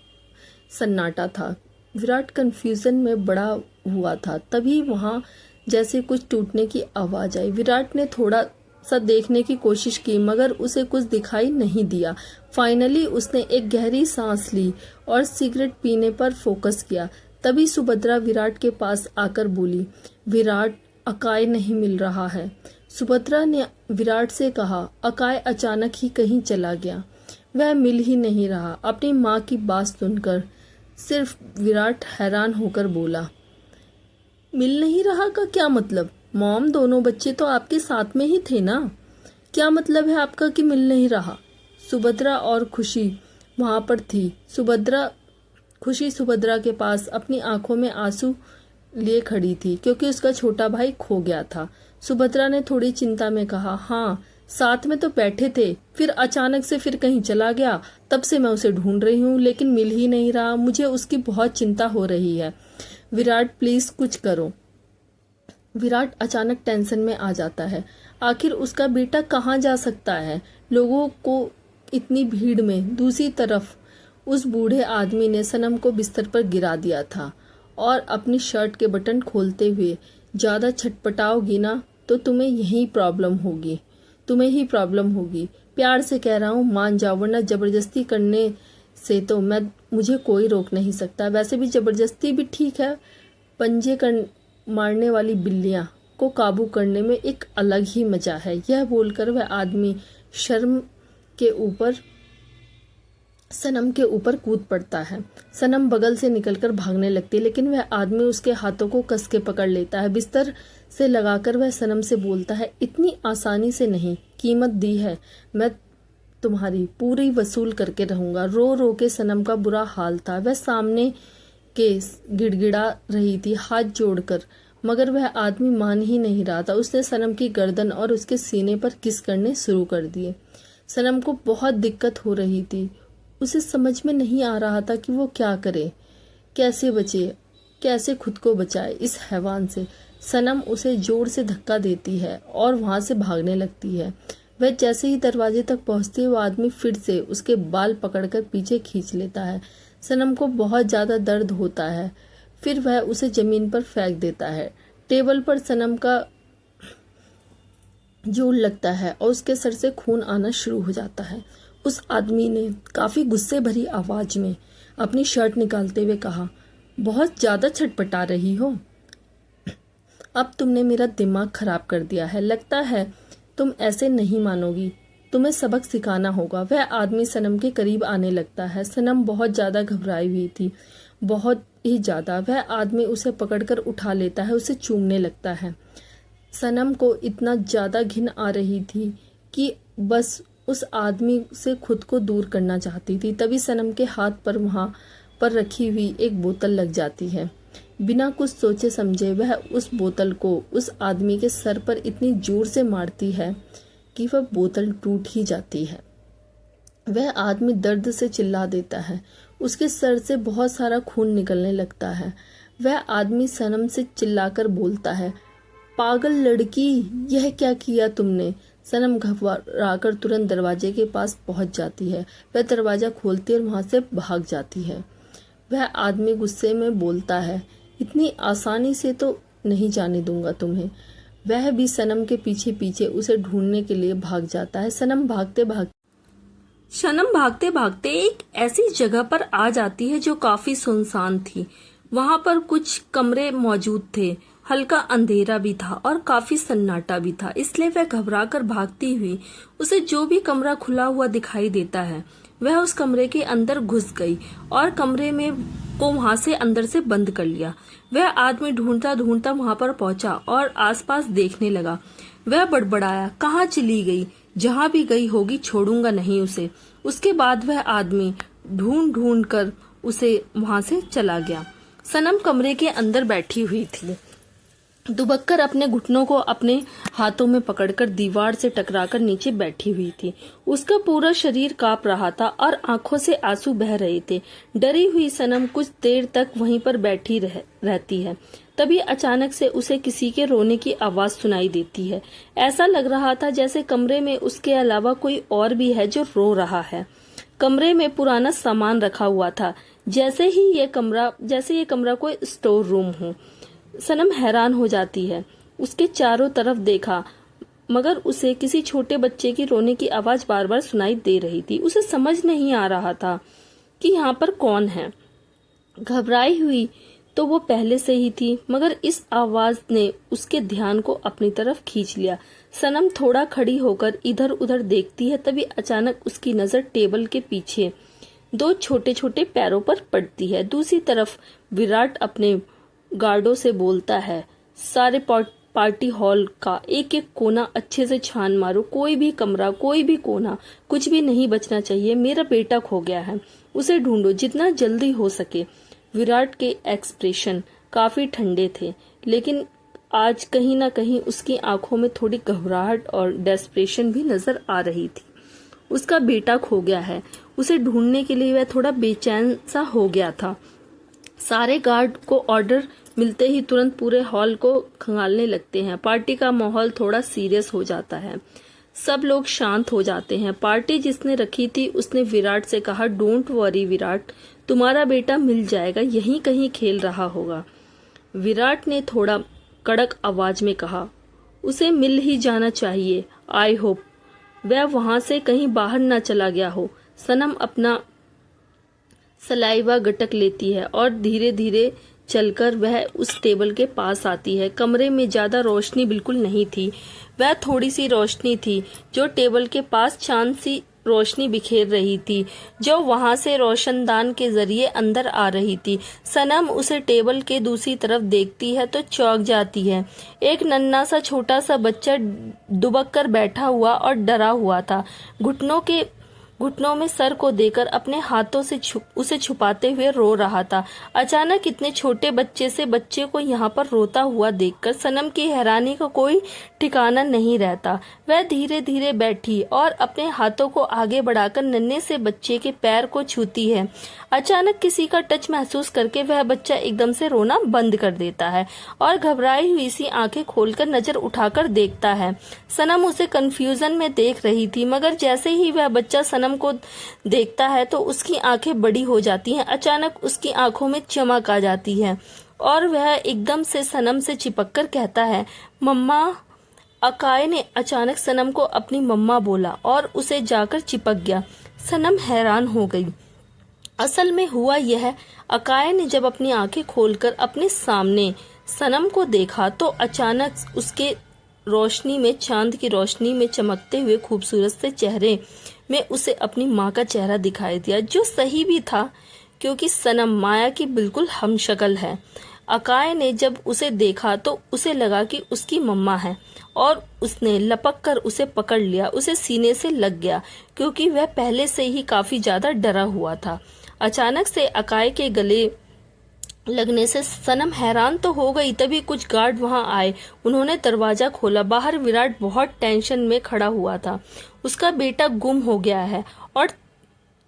सन्नाटा था। विराट कंफ्यूजन में बड़ा हुआ था। तभी वहां जैसे कुछ टूटने की आवाज आई। विराट ने थोड़ा सा देखने की कोशिश की, मगर उसे कुछ दिखाई नहीं दिया। फाइनली उसने एक गहरी सांस ली और सिगरेट पीने पर फोकस किया। तभी सुभद्रा विराट के पास आकर बोली, विराट, अकाय नहीं मिल रहा है। सुभद्रा ने विराट से कहा, अकाय अचानक ही कहीं चला गया, वह मिल ही नहीं रहा। अपनी माँ की बात सुनकर सिर्फ विराट हैरान होकर बोला, मिल नहीं रहा का क्या मतलब? मॉम, दोनों बच्चे तो आपके साथ में ही थे ना, क्या मतलब है आपका कि मिल नहीं रहा? सुभद्रा और खुशी वहां पर थी। खुशी सुभद्रा के पास अपनी आंखों में आंसू लिए खड़ी थी, क्योंकि उसका छोटा भाई खो गया था। सुभद्रा ने थोड़ी चिंता में कहा, हाँ, साथ में तो बैठे थे, फिर अचानक से फिर कहीं चला गया। तब से मैं उसे ढूंढ रही हूँ, लेकिन मिल ही नहीं रहा। मुझे उसकी बहुत चिंता हो रही है। विराट, प्लीज कुछ करो। विराट अचानक टेंशन में आ जाता है। आखिर उसका बेटा कहाँ जा सकता है, लोगों को इतनी भीड़ में? दूसरी तरफ उस बूढ़े आदमी ने सनम को बिस्तर पर गिरा दिया था और अपनी शर्ट के बटन खोलते हुए, ज्यादा छटपटाओगी ना तो तुम्हें ही प्रॉब्लम होगी। प्यार से कह रहा हूँ, मान जाओ, वरना जबरदस्ती करने से तो मुझे कोई रोक नहीं सकता। वैसे भी जबरदस्ती भी ठीक है, पंजे कर मारने वाली बिल्लियां को काबू करने में एक अलग ही मजा है। यह बोलकर वह आदमी सनम के ऊपर कूद पड़ता है। सनम बगल से निकलकर भागने लगती है, लेकिन वह आदमी उसके हाथों को कस के पकड़ लेता है। बिस्तर से लगाकर वह सनम से बोलता है, इतनी आसानी से नहीं, कीमत दी है, मैं तुम्हारी पूरी वसूल करके रहूंगा। रो रो के सनम का बुरा हाल था। वह सामने के गिड़गिड़ा रही थी हाथ जोड़कर, मगर वह आदमी मान ही नहीं रहा था। उसने सनम की गर्दन और उसके सीने पर किस करने शुरू कर दिए। सनम को बहुत दिक्कत हो रही थी। उसे समझ में नहीं आ रहा था कि वो क्या करे, कैसे बचे, कैसे खुद को बचाए इस हैवान से। सनम उसे जोर से धक्का देती है और वहां से भागने लगती है। वह जैसे ही दरवाजे तक पहुंचती है, वो आदमी फिर से उसके बाल पकड़कर पीछे खींच लेता है। सनम को बहुत ज्यादा दर्द होता है। फिर वह उसे जमीन पर फेंक देता है। टेबल पर सनम का जोर लगता है और उसके सर से खून आना शुरू हो जाता है। उस आदमी ने काफी गुस्से भरी आवाज में अपनी शर्ट निकालते हुए कहा, बहुत ज्यादा छटपटा रही हो, अब तुमने मेरा दिमाग खराब कर दिया है। लगता है तुम ऐसे नहीं मानोगी, तुम्हें सबक सिखाना होगा। वह आदमी सनम के करीब आने लगता है। सनम बहुत ज्यादा घबराई हुई थी, बहुत ही ज्यादा। वह आदमी उसे पकड़कर उठा लेता है, उसे चूमने लगता है। सनम को इतना ज्यादा घिन आ रही थी कि बस उस आदमी से खुद को दूर करना चाहती थी। तभी सनम के हाथ पर वहां पर रखी हुई एक बोतल लग जाती है। बिना कुछ सोचे समझे वह उस बोतल को उस आदमी के सर पर इतनी जोर से मारती है कि वह बोतल टूट ही जाती है। वह आदमी दर्द से चिल्ला देता है। उसके सर से बहुत सारा खून निकलने लगता है। वह आदमी सनम से चिल्लाकर बोलता है, पागल लड़की, यह क्या किया तुमने। सनम घबराकर तुरंत दरवाजे के पास पहुंच जाती है। वह दरवाजा खोलती और वहां से भाग जाती है। वह आदमी गुस्से में बोलता है, इतनी आसानी से तो नहीं जाने दूंगा तुम्हें। वह भी सनम के पीछे पीछे उसे ढूंढने के लिए भाग जाता है। सनम भागते भागते एक ऐसी जगह पर आ जाती है जो काफी सुनसान थी। वहां पर कुछ कमरे मौजूद थे, हल्का अंधेरा भी था और काफी सन्नाटा भी था। इसलिए वह घबराकर भागती हुई उसे जो भी कमरा खुला हुआ दिखाई देता है वह उस कमरे के अंदर घुस गई और कमरे में को वहां से अंदर से बंद कर लिया। वह आदमी ढूंढता ढूंढता वहां पर पहुंचा और आसपास देखने लगा। वह बड़बड़ाया, कहाँ चली गई, जहां भी गई होगी छोड़ूंगा नहीं उसे। उसके बाद वह आदमी ढूंढ ढूंढ कर उसे वहां से चला गया। सनम कमरे के अंदर बैठी हुई थी, दुबककर अपने घुटनों को अपने हाथों में पकड़कर दीवार से टकराकर नीचे बैठी हुई थी। उसका पूरा शरीर कांप रहा था और आंखों से आंसू बह रहे थे। डरी हुई सनम कुछ देर तक वहीं पर बैठी रहती है। तभी अचानक से उसे किसी के रोने की आवाज सुनाई देती है। ऐसा लग रहा था जैसे कमरे में उसके अलावा कोई और भी है जो रो रहा है। कमरे में पुराना सामान रखा हुआ था, जैसे ये कमरा कोई स्टोर रूम हो। सनम हैरान हो जाती है। उसके चारों तरफ देखा, मगर उसे किसी छोटे बच्चे की रोने की आवाज बार बार सुनाई दे रही थी। उसे समझ नहीं आ रहा था कि यहाँ पर कौन है। घबराई हुई तो वो पहले से ही थी, मगर इस आवाज ने उसके ध्यान को अपनी तरफ खींच लिया। सनम थोड़ा खड़ी होकर इधर उधर देखती है। तभी अचानक उसकी नजर टेबल के पीछे दो छोटे छोटे पैरों पर पड़ती है। दूसरी तरफ विराट अपने गार्डों से बोलता है, सारे पार्टी हॉल का एक एक कोना अच्छे से छान मारो, कोई भी कमरा, कोई भी कोना, कुछ भी नहीं बचना चाहिए। मेरा बेटा खो गया है, उसे ढूंढो जितना जल्दी हो सके। विराट के एक्सप्रेशन काफी ठंडे थे, लेकिन आज कहीं ना कहीं उसकी आंखों में थोड़ी घबराहट और डेस्परेशन भी नजर आ रही थी। उसका बेटा खो गया है, उसे ढूंढने के लिए वह थोड़ा बेचैन सा हो गया था। सारे गार्ड को ऑर्डर मिलते ही तुरंत पूरे हॉल को खंगालने लगते हैं। पार्टी का माहौल थोड़ा सीरियस हो जाता है। सब लोग शांत हो जाते हैं। पार्टी जिसने रखी थी उसने विराट से कहा, डोंट वरी विराट, तुम्हारा बेटा मिल जाएगा, यहीं कहीं खेल रहा होगा। विराट ने थोड़ा कड़क आवाज में कहा। उसे मिल ही जाना चाहिए। आई होप वह वहां से कहीं बाहर न चला गया हो। सनम अपना सलाइवा गटक लेती है और धीरे धीरे चलकर वह उस टेबल के पास आती है। कमरे में ज्यादा रोशनी बिल्कुल नहीं थी। वह थोड़ी सी रोशनी थी जो टेबल के पास चांद सी रोशनी बिखेर रही थी, जो वहां से रोशनदान के जरिए अंदर आ रही थी। सनम उसे टेबल के दूसरी तरफ देखती है तो चौंक जाती है। एक नन्हा सा छोटा सा बच्चा दुबक कर बैठा हुआ और डरा हुआ था। घुटनों में सर को देकर अपने हाथों से उसे छुपाते हुए रो रहा था। अचानक इतने छोटे बच्चे को यहाँ पर रोता हुआ देखकर सनम की हैरानी का कोई ठिकाना नहीं रहता। वह धीरे धीरे बैठी और अपने हाथों को आगे बढ़ाकर नन्हे से बच्चे के पैर को छूती है। अचानक किसी का टच महसूस करके वह बच्चा एकदम से रोना बंद कर देता है और घबराई हुई सी आंखें खोलकर नजर उठाकर देखता है। सनम उसे कंफ्यूजन में देख रही थी, मगर जैसे ही वह बच्चा सनम को देखता है तो उसकी आंखें बड़ी हो जाती हैं। अचानक उसकी आंखों में चमक आ जाती है और वह एकदम से सनम से चिपककर कहता है, मम्मा। अकाय ने अचानक सनम को अपनी मम्मा बोला और उसे जाकर चिपक गया। सनम हैरान हो गई। असल में हुआ यह, अकाय ने जब अपनी आंखें खोलकर अपने सामने सनम को देखा तो अचानक उसके रोशनी में, चांद की रोशनी में चमकते हुए खूबसूरत से चेहरे में उसे अपनी माँ का चेहरा दिखाई दिया, जो सही भी था क्योंकि सनम माया की बिल्कुल हमशक्ल है। अकाय ने जब उसे देखा तो उसे लगा कि उसकी मम्मा है और उसने लपक कर उसे पकड़ लिया। उसे सीने से लग गया क्योंकि वह पहले से ही काफी ज्यादा डरा हुआ था। अचानक से अकाय के गले लगने से सनम हैरान तो हो गई। तभी कुछ गार्ड वहां आए। उन्होंने दरवाजा खोला। बाहर विराट बहुत टेंशन में खड़ा हुआ था। उसका बेटा गुम हो गया है और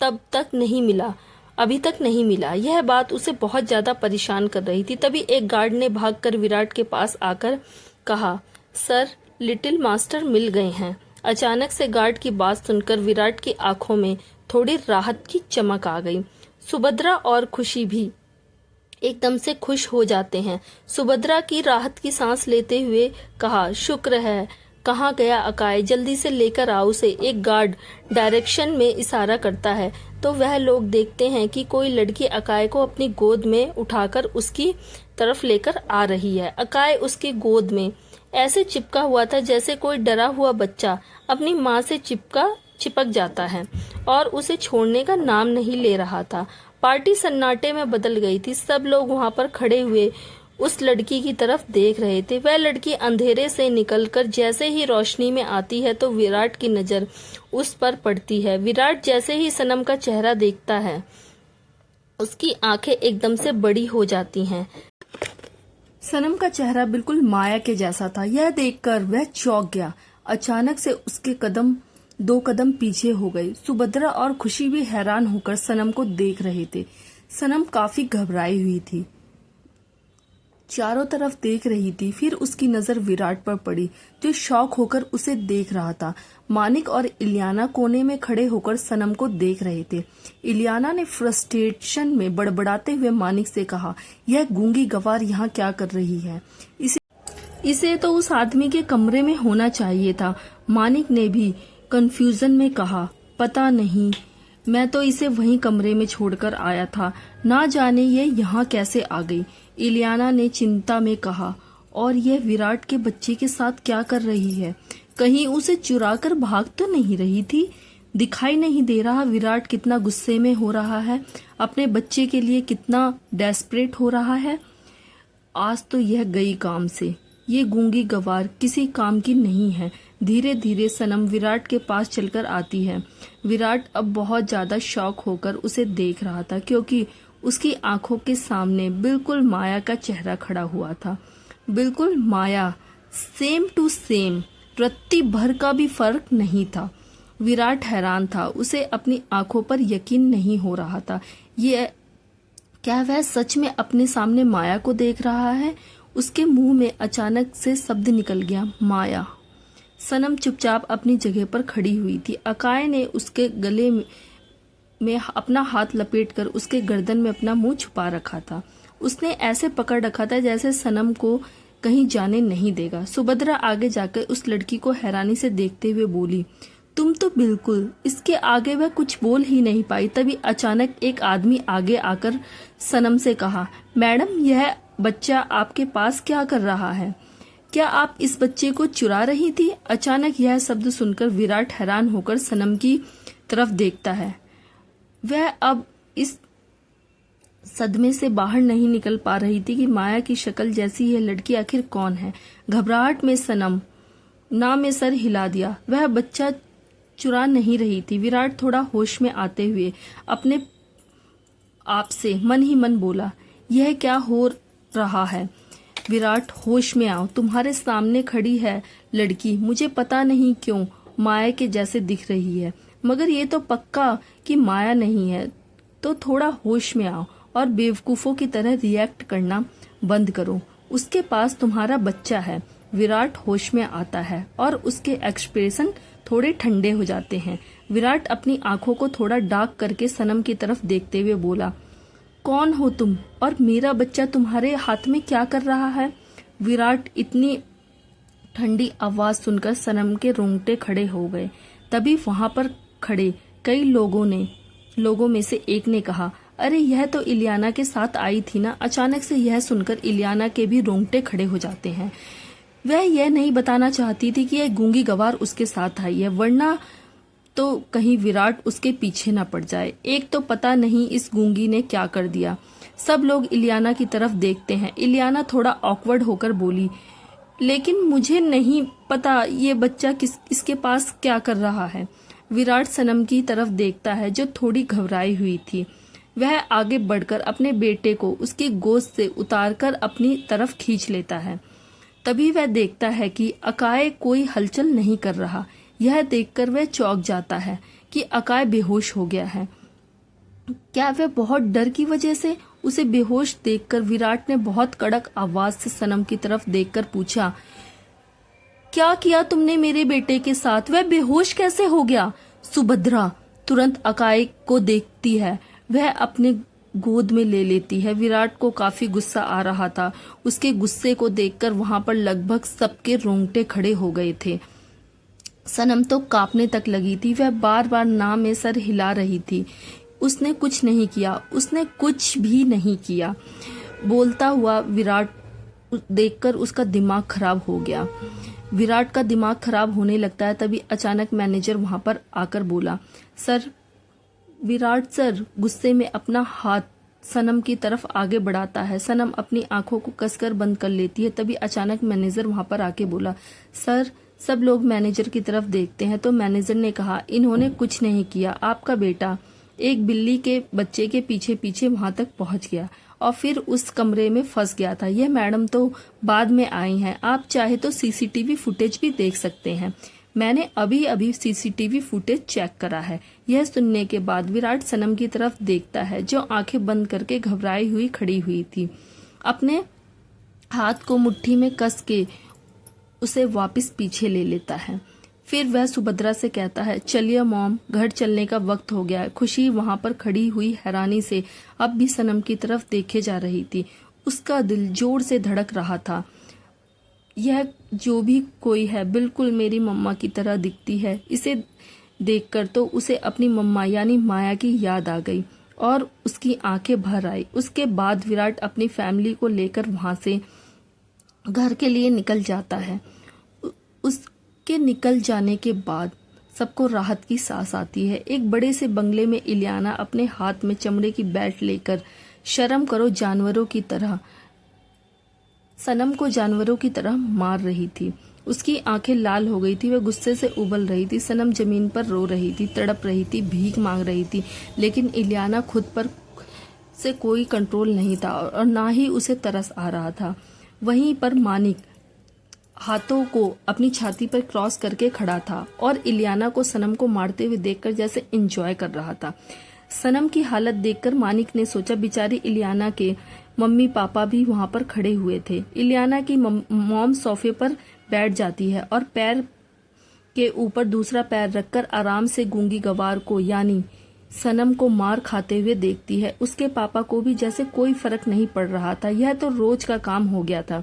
अभी तक नहीं मिला। यह बात उसे बहुत ज्यादा परेशान कर रही थी। तभी एक गार्ड ने भागकर विराट के पास आकर कहा, सर, लिटिल मास्टर मिल गए हैं। अचानक से गार्ड की बात सुनकर विराट की आंखों में थोड़ी राहत की चमक आ गई। सुभद्रा और खुशी भी एकदम से खुश हो जाते हैं। सुभद्रा की राहत की सांस लेते हुए कहा, शुक्र है। कहाँ गया अकाय? जल्दी से लेकर आओ उसे। एक गार्ड डायरेक्शन में इशारा करता है तो वह लोग देखते हैं कि कोई लड़की अकाय को अपनी गोद में उठाकर उसकी तरफ लेकर आ रही है। अकाय उसकी गोद में ऐसे चिपका हुआ था जैसे कोई डरा हुआ बच्चा अपनी माँ से चिपक जाता है और उसे छोड़ने का नाम नहीं ले रहा था। पार्टी सन्नाटे में बदल गई थी। सब लोग वहां पर खड़े हुए उस लड़की की तरफ देख रहे थे। वह लड़की अंधेरे से निकलकर जैसे ही रोशनी में आती है तो विराट की नजर उस पर पड़ती है। विराट जैसे ही सनम का चेहरा देखता है उसकी आंखें एकदम से बड़ी हो जाती हैं। सनम का चेहरा बिल्कुल माया के जैसा था। यह देखकर वह चौंक गया। अचानक से उसके कदम 2 कदम पीछे हो गए। सुभद्रा और खुशी भी हैरान होकर सनम को देख रहे थे। सनम काफी घबराई हुई थी, चारों तरफ देख रही थी। फिर उसकी नजर विराट पर पड़ी जो शॉक होकर उसे देख रहा था। मानिक और इलियाना कोने में खड़े होकर सनम को देख रहे थे। इलियाना ने फ्रस्ट्रेशन में बड़बड़ाते हुए मानिक से कहा, यह गूंगी गवार यहाँ क्या कर रही है? इसे तो उस आदमी के कमरे में होना चाहिए था। मानिक ने भी कंफ्यूजन में कहा, पता नहीं, मैं तो इसे वहीं कमरे में छोड़कर आया था, ना जाने ये यहाँ कैसे आ गई। इलियाना ने चिंता में कहा, और यह विराट के बच्चे के साथ क्या कर रही है? कहीं उसे चुराकर भाग तो नहीं रही थी? दिखाई नहीं दे रहा विराट कितना गुस्से में हो रहा है, अपने बच्चे के लिए कितना डेस्परेट हो रहा है। आज तो यह गई काम से। ये गूंगी गवार किसी काम की नहीं है। धीरे धीरे सनम विराट के पास चलकर आती है। विराट अब बहुत ज्यादा शॉक होकर उसे देख रहा था क्योंकि उसकी आंखों के सामने बिल्कुल माया का चेहरा खड़ा हुआ था। बिल्कुल माया, सेम टू सेम, रत्ती भर का भी फर्क नहीं था। विराट हैरान था, उसे अपनी आंखों पर यकीन नहीं हो रहा था। ये क्या वह सच में अपने सामने माया को देख रहा है? उसके मुंह में अचानक से शब्द निकल गया, माया। सनम चुपचाप अपनी जगह पर खड़ी हुई थी। अकाय ने उसके गले में अपना हाथ लपेटकर उसके गर्दन में अपना मुंह छुपा रखा था। उसने ऐसे पकड़ रखा था जैसे सनम को कहीं जाने नहीं देगा। सुभद्रा आगे जाकर उस लड़की को हैरानी से देखते हुए बोली, तुम तो बिल्कुल। इसके आगे वह कुछ बोल ही नहीं पाई। तभी अचानक एक आदमी आगे आकर सनम से कहा, मैडम, यह बच्चा आपके पास क्या कर रहा है? क्या आप इस बच्चे को चुरा रही थी? अचानक यह शब्द सुनकर विराट हैरान होकर सनम की तरफ देखता है। वह अब इस सदमे से बाहर नहीं निकल पा रही थी कि माया की शक्ल जैसी यह लड़की आखिर कौन है। घबराहट में सनम ना में सर हिला दिया। वह बच्चा चुरा नहीं रही थी। विराट थोड़ा होश में आते हुए अपने आप से मन ही मन बोला, यह क्या हो रहा है? विराट, होश में आओ। तुम्हारे सामने खड़ी है लड़की, मुझे पता नहीं क्यों माया के जैसे दिख रही है, मगर ये तो पक्का कि माया नहीं है। तो थोड़ा होश में आओ और बेवकूफों की तरह रिएक्ट करना बंद करो। उसके पास तुम्हारा बच्चा है। विराट होश में आता है और उसके एक्सप्रेशन थोड़े ठंडे हो जाते हैं। विराट अपनी आंखों को थोड़ा डार्क करके सनम की तरफ देखते हुए बोला, कौन हो तुम और मेरा बच्चा तुम्हारे हाथ में क्या कर रहा है? विराट इतनी ठंडी आवाज सुनकर सनम के रोंगटे खड़े हो गए। तभी वहां पर खड़े कई लोगों में से एक ने कहा, अरे यह तो इलियाना के साथ आई थी ना। अचानक से यह सुनकर इलियाना के भी रोंगटे खड़े हो जाते हैं। वह यह नहीं बताना चाहती थी कि यह गूंगी गवार उसके साथ आई है, वरना तो कहीं विराट उसके पीछे ना पड़ जाए। एक तो पता नहीं इस गूंगी ने क्या कर दिया। सब लोग इलियाना की तरफ देखते हैं। इलियाना थोड़ा ऑकवर्ड होकर बोली, लेकिन मुझे नहीं पता ये बच्चा इसके पास क्या कर रहा है। विराट सनम की तरफ देखता है जो थोड़ी घबराई हुई थी। वह आगे बढ़कर अपने बेटे को उसकी गोद से उतारकर अपनी तरफ खींच लेता है। तभी वह देखता है कि अकाय कोई हलचल नहीं कर रहा। यह देखकर वह चौंक जाता है कि अकाय बेहोश हो गया है। क्या वह बहुत डर की वजह से? उसे बेहोश देखकर विराट ने बहुत कड़क आवाज से सनम की तरफ देखकर पूछा, क्या किया तुमने मेरे बेटे के साथ? वह बेहोश कैसे हो गया? सुभद्रा तुरंत अकाय को देखती है। वह अपने गोद में ले लेती है। विराट को काफी गुस्सा आ रहा था। उसके गुस्से को देखकर वहां पर लगभग सबके रोंगटे खड़े हो गए थे। सनम तो कांपने तक लगी थी। वह बार बार ना में सर हिला रही थी। उसने कुछ नहीं किया, उसने कुछ भी नहीं किया। बोलता हुआ विराट देखकर उसका दिमाग खराब हो गया। विराट का दिमाग खराब होने लगता है। तभी अचानक मैनेजर वहां पर आकर बोला, सर। विराट सर गुस्से में अपना हाथ सनम की तरफ आगे बढ़ाता है। सनम अपनी आंखों को कसकर बंद कर लेती है। तभी अचानक मैनेजर वहां पर आके बोला, सर। सब लोग मैनेजर की तरफ देखते हैं तो मैनेजर ने कहा, इन्होंने कुछ नहीं किया। आपका बेटा एक बिल्ली के बच्चे के पीछे पीछे वहां तक पहुंच गया और फिर उस कमरे में फंस गया था। यह मैडम तो बाद में आई हैं। आप चाहे तो सीसीटीवी फुटेज भी देख सकते हैं। मैंने अभी अभी सीसीटीवी फुटेज चेक करा है। यह सुनने के बाद विराट सनम की तरफ देखता है जो आंखें बंद करके घबराई हुई खड़ी हुई थी। अपने हाथ को मुट्ठी में कस के उसे वापस पीछे ले लेता है। फिर वह सुभद्रा से कहता है, चलिए मॉम, घर चलने का वक्त हो गया है। खुशी वहां पर खड़ी हुई हैरानी से अब भी सनम की तरफ देखे जा रही थी। उसका दिल जोर से धड़क रहा था। यह जो भी कोई है बिल्कुल मेरी मम्मा की तरह दिखती है। इसे देखकर तो उसे अपनी मम्मा यानी माया की याद आ गई और उसकी आंखें भर आई। उसके बाद विराट अपनी फैमिली को लेकर वहां से घर के लिए निकल जाता है। उसके निकल जाने के बाद सबको राहत की सांस आती है। एक बड़े से बंगले में इलियाना अपने हाथ में चमड़े की बैट लेकर शर्म करो जानवरों की तरह सनम को जानवरों की तरह मार रही थी। उसकी आंखें लाल हो गई थी। वह गुस्से से उबल रही थी। सनम जमीन पर रो रही थी, तड़प रही थी, भीख मांग रही थी। लेकिन इलियाना खुद पर से कोई कंट्रोल नहीं था और ना ही उसे तरस आ रहा था। वहीं पर मानिक हाथों को अपनी छाती पर क्रॉस करके खड़ा था और इलियाना को सनम को मारते हुए देखकर जैसे एंजॉय कर रहा था। सनम की हालत देखकर मानिक ने सोचा, बेचारी इलियाना के मम्मी पापा भी वहां पर खड़े हुए थे। इलियाना की मॉम सोफे पर बैठ जाती है और पैर के ऊपर दूसरा पैर रखकर आराम से गूंगी गवार को यानी सनम को मार खाते हुए देखती है। उसके पापा को भी जैसे कोई फर्क नहीं पड़ रहा था। यह तो रोज का काम हो गया था।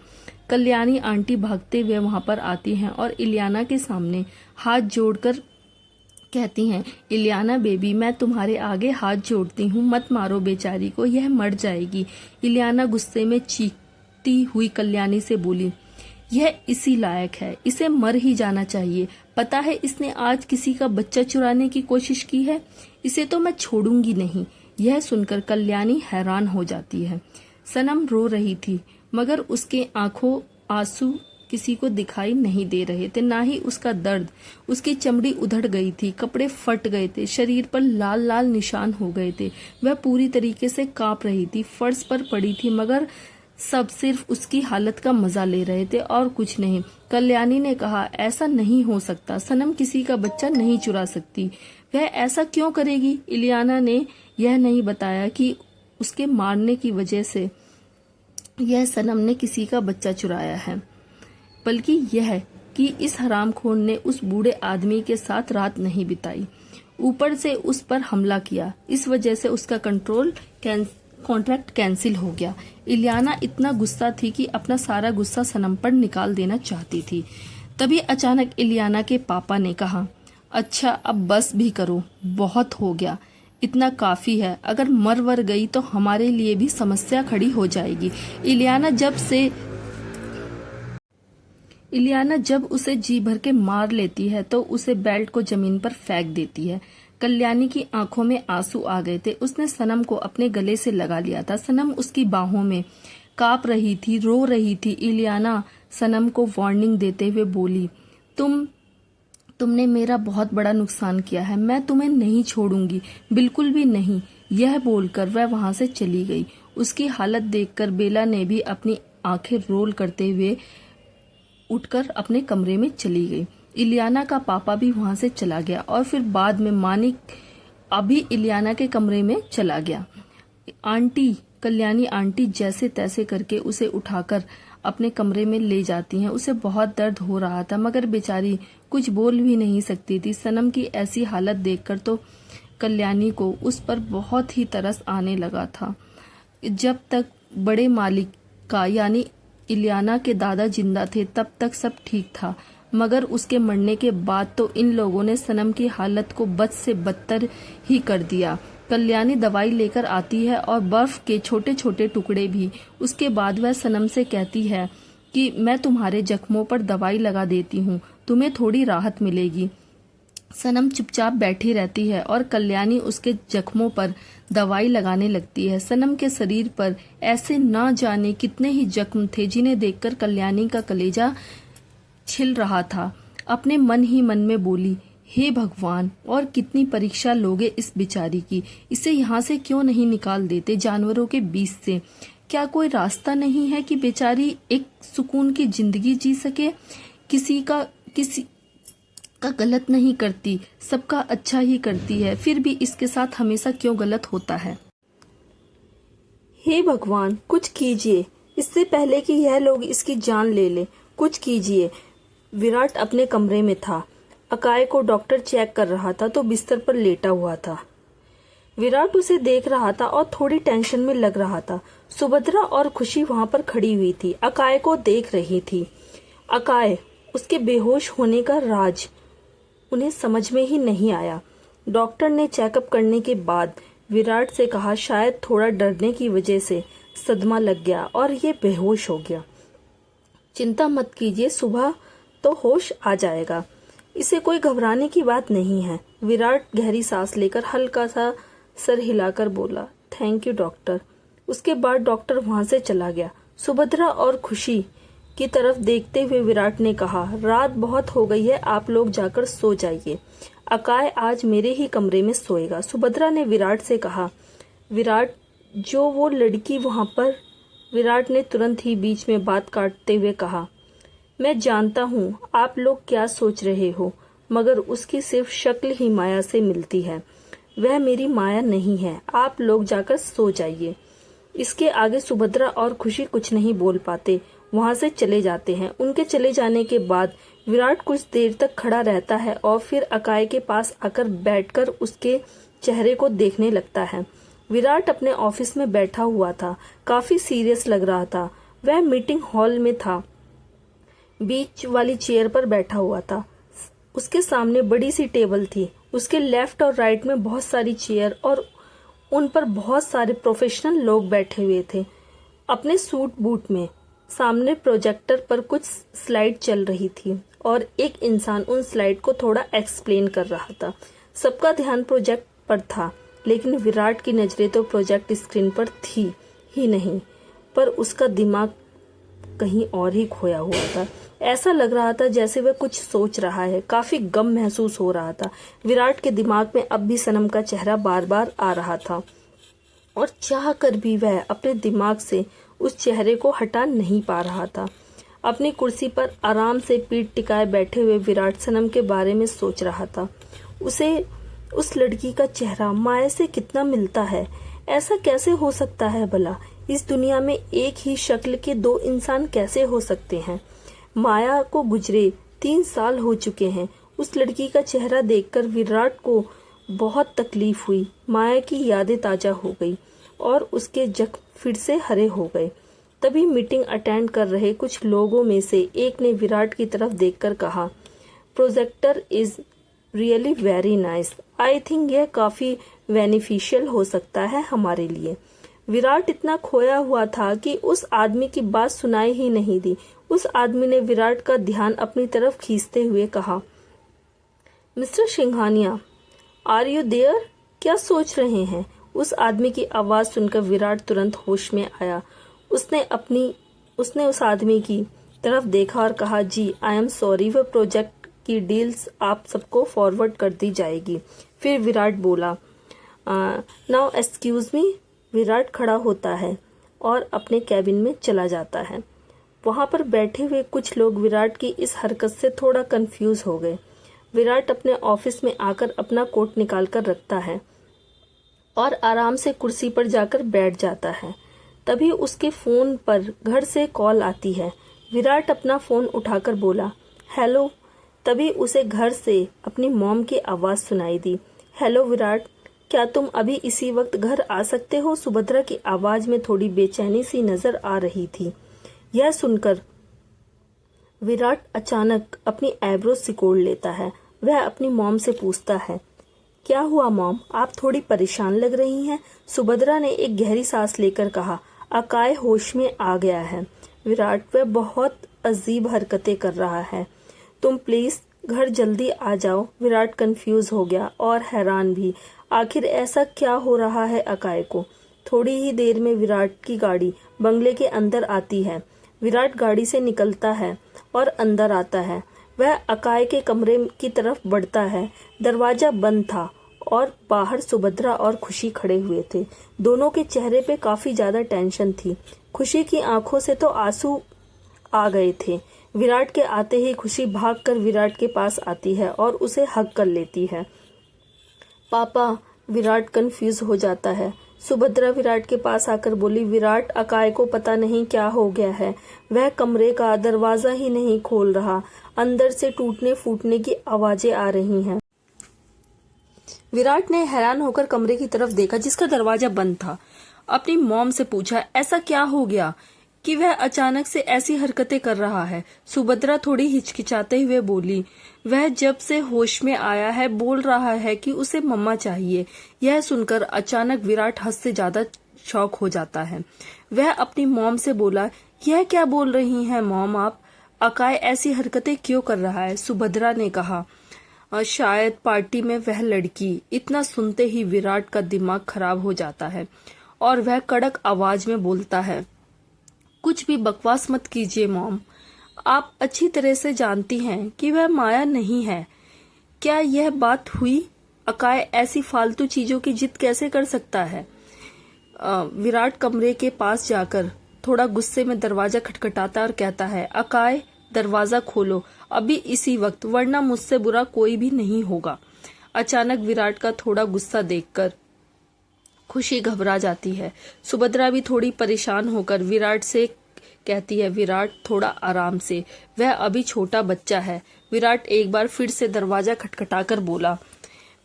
कल्याणी आंटी भागते हुए वहां पर आती हैं और इलियाना के सामने हाथ जोड़कर कहती हैं, इलियाना बेबी, मैं तुम्हारे आगे हाथ जोड़ती हूँ, मत मारो बेचारी को, यह मर जाएगी। इलियाना गुस्से में चीखती हुई कल्याणी से बोली, यह इसी लायक है, इसे मर ही जाना चाहिए। पता है इसने आज किसी का बच्चा चुराने की कोशिश की है, इसे तो मैं छोड़ूंगी नहीं। यह सुनकर कल्याणी हैरान हो जाती है। सनम रो रही थी मगर उसके आंखों आंसू किसी को दिखाई नहीं दे रहे थे, ना ही उसका दर्द। उसकी चमड़ी उधड़ गई थी, कपड़े फट गए थे, शरीर पर लाल लाल निशान हो गए थे। वह पूरी तरीके से कांप रही थी, फर्श पर पड़ी थी मगर सब सिर्फ उसकी हालत का मजा ले रहे थे और कुछ नहीं। कल्याणी ने कहा, ऐसा नहीं हो सकता, सनम किसी का बच्चा नहीं चुरा सकती। वह ऐसा क्यों करेगी? इलियाना ने यह नहीं बताया कि उसके मारने की वजह से यह सनम ने किसी का बच्चा चुराया है, बल्कि यह कि इस हरामखोर ने उस बूढ़े आदमी के साथ रात नहीं बिताई, ऊपर से उस पर हमला किया। इस वजह से उसका कॉन्ट्रैक्ट कैंसिल हो गया। इलियाना इतना गुस्सा थी कि अपना सारा गुस्सा सनम पर निकाल देना चाहती थी। तभी अचानक इलियाना के पापा ने कहा, अच्छा अब बस भी करो, बहुत हो गया, इतना काफी है। अगर मर वर गई तो हमारे लिए भी समस्या खड़ी हो जाएगी। इलियाना जब उसे जी भर के मार लेती है तो उसे बेल्ट को जमीन पर फेंक देती है। कल्याणी की आंखों में आंसू आ गए थे। उसने सनम को अपने गले से लगा लिया था। सनम उसकी बाहों में कांप रही थी, रो रही थी। इलियाना सनम को वार्निंग देते हुए बोली, तुमने मेरा बहुत बड़ा नुकसान किया है, मैं तुम्हें नहीं छोड़ूंगी, बिल्कुल भी नहीं। यह बोलकर वह वहां से चली गई। उसकी हालत देखकर बेला ने भी अपनी आंखें रोल करते हुए उठकर अपने कमरे में चली गई। इलियाना का पापा भी वहां से चला गया और फिर बाद में मानिक अभी इलियाना के कमरे में चला गया। कल्याणी आंटी जैसे तैसे करके उसे उठाकर अपने कमरे में ले जाती हैं। उसे बहुत दर्द हो रहा था मगर बेचारी कुछ बोल भी नहीं सकती थी। सनम की ऐसी हालत देखकर तो कल्याणी को उस पर बहुत ही तरस आने लगा था। जब तक बड़े मालिक का यानी इलियाना के दादा जिंदा थे तब तक सब ठीक था, मगर उसके मरने के बाद तो इन लोगों ने सनम की हालत को बद से बदतर ही कर दिया। कल्याणी दवाई लेकर आती है और बर्फ के छोटे छोटे टुकड़े भी। उसके बाद वह सनम से कहती है कि मैं तुम्हारे जख्मों पर दवाई लगा देती हूँ, तुम्हें थोड़ी राहत मिलेगी। सनम चुपचाप बैठी रहती है और कल्याणी उसके जख्मों पर दवाई लगाने लगती है। सनम के शरीर पर ऐसे ना जाने कितने ही जख्म थे जिन्हें देखकर कल्याणी का कलेजा छिल रहा था। अपने मन ही मन में बोली, हे भगवान, और कितनी परीक्षा लोगे इस बेचारी की, इसे यहाँ से क्यों नहीं निकाल देते जानवरों के बीच से? क्या कोई रास्ता नहीं है कि बेचारी एक सुकून की जिंदगी जी सके? किसी का गलत नहीं करती, सबका अच्छा ही करती है, फिर भी इसके साथ हमेशा क्यों गलत होता है? हे भगवान, कुछ कीजिए, इससे पहले कि यह लोग इसकी जान ले ले, कुछ कीजिए। विराट अपने कमरे में था। अकाय को डॉक्टर चेक कर रहा था तो बिस्तर पर लेटा हुआ था। विराट उसे देख रहा था और थोड़ी टेंशन में लग रहा था। सुभद्रा और खुशी वहां पर खड़ी हुई थी, अकाय को देख रही थी। अकाय, उसके बेहोश होने का राज उन्हें समझ में ही नहीं आया। डॉक्टर ने चेकअप करने के बाद विराट से कहा, शायद थोड़ा डरने की वजह से सदमा लग गया और ये बेहोश हो गया। चिंता मत कीजिए, सुबह तो होश आ जाएगा, इसे कोई घबराने की बात नहीं है। विराट गहरी सांस लेकर हल्का सा सर हिलाकर बोला, थैंक यू डॉक्टर। उसके बाद डॉक्टर वहां से चला गया। सुभद्रा और खुशी की तरफ देखते हुए विराट ने कहा, रात बहुत हो गई है, आप लोग जाकर सो जाइए। अकाय आज मेरे ही कमरे में सोएगा। सुभद्रा ने विराट से कहा। विराट, जो वो लड़की वहां पर? विराट ने तुरंत ही बीच में बात काटते हुए कहा, मैं जानता हूँ आप लोग क्या सोच रहे हो, मगर उसकी सिर्फ शक्ल ही माया से मिलती है, वह मेरी माया नहीं है, आप लोग जाकर सो जाइए। इसके आगे सुभद्रा और खुशी कुछ नहीं बोल पाते, वहां से चले जाते हैं। उनके चले जाने के बाद विराट कुछ देर तक खड़ा रहता है और फिर अकाय के पास आकर बैठकर उसके चेहरे को देखने लगता है। विराट अपने ऑफिस में बैठा हुआ था, काफी सीरियस लग रहा था। वह मीटिंग हॉल में था बीच वाली चेयर पर बैठा हुआ था। उसके सामने बड़ी सी टेबल थी। उसके लेफ्ट और राइट में बहुत सारी चेयर और उन पर बहुत सारे प्रोफेशनल लोग बैठे हुए थे अपने सूट बूट में। सामने प्रोजेक्टर पर कुछ स्लाइड चल रही थी और एक इंसान उन स्लाइड को थोड़ा एक्सप्लेन कर रहा था। सबका ध्यान प्रोजेक्ट पर था, लेकिन विराट की नजरें तो प्रोजेक्ट स्क्रीन पर थी ही नहीं, पर उसका दिमाग कहीं और ही खोया हुआ था। ऐसा लग रहा था जैसे वह कुछ सोच रहा है। काफी गम महसूस हो रहा था। विराट के दिमाग में अब भी सनम का चेहरा बार बार आ रहा था और चाह कर भी वह अपने दिमाग से उस चेहरे को हटा नहीं पा रहा था। अपनी कुर्सी पर आराम से पीठ टिकाए बैठे हुए विराट सनम के बारे में सोच रहा था। उसे उस लड़की का चेहरा माया से कितना मिलता है। ऐसा कैसे हो सकता है भला? इस दुनिया में एक ही शक्ल के दो इंसान कैसे हो सकते हैं? माया को गुजरे 3 साल हो चुके हैं। उस लड़की का चेहरा देखकर विराट को बहुत तकलीफ हुई। माया की यादें ताजा हो गई और उसके जख्म फिर से हरे हो गए। तभी मीटिंग अटेंड कर रहे कुछ लोगों में से एक ने विराट की तरफ देखकर कहा, projector is really very nice. I think यह काफी बेनिफिशियल हो सकता है हमारे लिए। विराट इतना खोया हुआ था कि उस आदमी की बात सुनाई ही नहीं दी। उस आदमी ने विराट का ध्यान अपनी तरफ खींचते हुए कहा, mister Singhania, are you there? क्या सोच रहे हैं? उस आदमी की आवाज सुनकर विराट तुरंत होश में आया। उसने उस आदमी की तरफ देखा और कहा, जी आई एम सॉरी, वह प्रोजेक्ट की डील्स आप सबको फॉरवर्ड कर दी जाएगी। फिर विराट बोला, नाउ एक्सक्यूज मी। विराट खड़ा होता है और अपने कैबिन में चला जाता है। वहां पर बैठे हुए कुछ लोग विराट की इस हरकत से थोड़ा कंफ्यूज हो गए। विराट अपने ऑफिस में आकर अपना कोट निकाल कर रखता है और आराम से कुर्सी पर जाकर बैठ जाता है। तभी उसके फोन पर घर से कॉल आती है। विराट अपना फोन उठाकर बोला, हेलो। तभी उसे घर से अपनी मॉम की आवाज सुनाई दी। हेलो विराट, क्या तुम अभी इसी वक्त घर आ सकते हो? सुभद्रा की आवाज में थोड़ी बेचैनी सी नजर आ रही थी। यह सुनकर विराट अचानक अपनी आईब्रो सिकोड़ लेता है। वह अपनी मॉम से पूछता है, क्या हुआ मॉम, आप थोड़ी परेशान लग रही हैं? सुभद्रा ने एक गहरी सांस लेकर कहा, अकाय होश में आ गया है विराट, वह बहुत अजीब हरकतें कर रहा है। तुम प्लीज घर जल्दी आ जाओ। विराट कंफ्यूज हो गया और हैरान भी। आखिर ऐसा क्या हो रहा है अकाय को? थोड़ी ही देर में विराट की गाड़ी बंगले के अंदर आती है। विराट गाड़ी से निकलता है और अंदर आता है। वह अकाय के कमरे की तरफ बढ़ता है। दरवाजा बंद था और बाहर सुभद्रा और खुशी खड़े हुए थे। दोनों के चेहरे पे काफी ज्यादा टेंशन थी। खुशी की आंखों से तो आंसू आ गए थे। विराट के आते ही खुशी भागकर विराट के पास आती है और उसे हग कर लेती है। पापा, विराट कंफ्यूज हो जाता है। सुभद्रा विराट के पास आकर बोली, विराट, अकाय को पता नहीं क्या हो गया है। वह कमरे का दरवाजा ही नहीं खोल रहा। अंदर से टूटने फूटने की आवाजें आ रही हैं। विराट ने हैरान होकर कमरे की तरफ देखा जिसका दरवाजा बंद था। अपनी मॉम से पूछा, ऐसा क्या हो गया कि वह अचानक से ऐसी हरकतें कर रहा है? सुभद्रा थोड़ी हिचकिचाते हुए बोली, वह जब से होश में आया है बोल रहा है कि उसे मम्मा चाहिए। यह सुनकर अचानक विराट हद से ज्यादा शॉक हो जाता है। वह अपनी मॉम से बोला, यह क्या बोल रही हैं मॉम आप? अकाय ऐसी हरकतें क्यों कर रहा है? सुभद्रा ने कहा, शायद पार्टी में वह लड़की। इतना सुनते ही विराट का दिमाग खराब हो जाता है और वह कड़क आवाज में बोलता है, कुछ भी बकवास मत कीजिए मॉम, आप अच्छी तरह से जानती हैं कि वह माया नहीं है। क्या यह बात हुई? अकाय ऐसी फालतू चीजों की जिद कैसे कर सकता है? विराट कमरे के पास जाकर थोड़ा गुस्से में दरवाजा खटखटाता और कहता है, अकाय, दरवाजा खोलो अभी इसी वक्त, वरना मुझसे बुरा कोई भी नहीं होगा। अचानक विराट का थोड़ा गुस्सा देखकर खुशी घबरा जाती है। सुभद्रा भी थोड़ी परेशान होकर विराट से कहती है, विराट थोड़ा आराम से, वह अभी छोटा बच्चा है। विराट एक बार फिर से दरवाजा खटखटाकर बोला,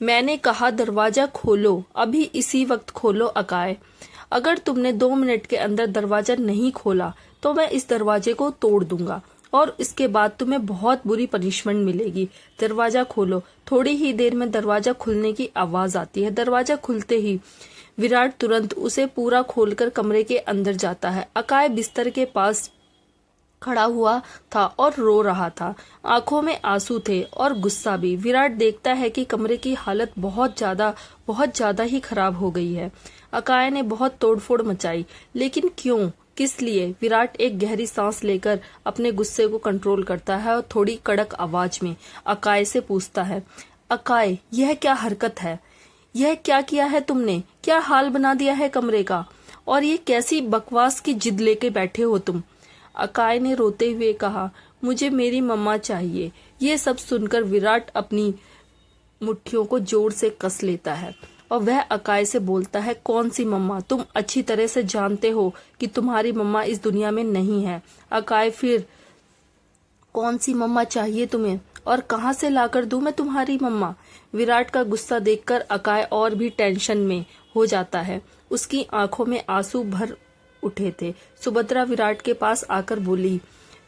मैंने कहा दरवाजा खोलो अभी इसी वक्त खोलो अकाय। अगर तुमने 2 मिनट के अंदर दरवाजा नहीं खोला तो मैं इस दरवाजे को तोड़ दूंगा और इसके बाद तुम्हें बहुत बुरी पनिशमेंट मिलेगी। दरवाजा खोलो। थोड़ी ही देर में दरवाजा खुलने की आवाज आती है। दरवाजा खुलते ही विराट तुरंत उसे पूरा खोलकर कमरे के अंदर जाता है। अकाय बिस्तर के पास खड़ा हुआ था और रो रहा था। आंखों में आंसू थे और गुस्सा भी। विराट देखता है कि कमरे की हालत बहुत ज्यादा ही खराब हो गई है। अकाय ने बहुत तोड़फोड़ मचाई, लेकिन क्यों, किस लिए? विराट एक गहरी सांस लेकर अपने गुस्से को कंट्रोल करता है और थोड़ी कड़क आवाज में अकाय से पूछता है, अकाय, यह क्या हरकत है? यह क्या किया है तुमने? क्या हाल बना दिया है कमरे का? और ये कैसी बकवास की जिद लेके बैठे हो तुम? अकाय ने रोते हुए कहा, मुझे मेरी मम्मा चाहिए। ये सब सुनकर विराट अपनी मुट्ठियों को जोर से कस लेता है और वह अकाय से बोलता है, कौन सी मम्मा? तुम अच्छी तरह से जानते हो कि तुम्हारी मम्मा इस दुनिया में नहीं है। अकाय, फिर कौन सी मम्मा चाहिए तुम्हें और कहां से लाकर दूं मैं तुम्हारी मम्मा? विराट का गुस्सा देखकर अकाय और भी टेंशन में हो जाता है। उसकी आंखों में आंसू भर उठे थे। सुभद्रा विराट के पास आकर बोली,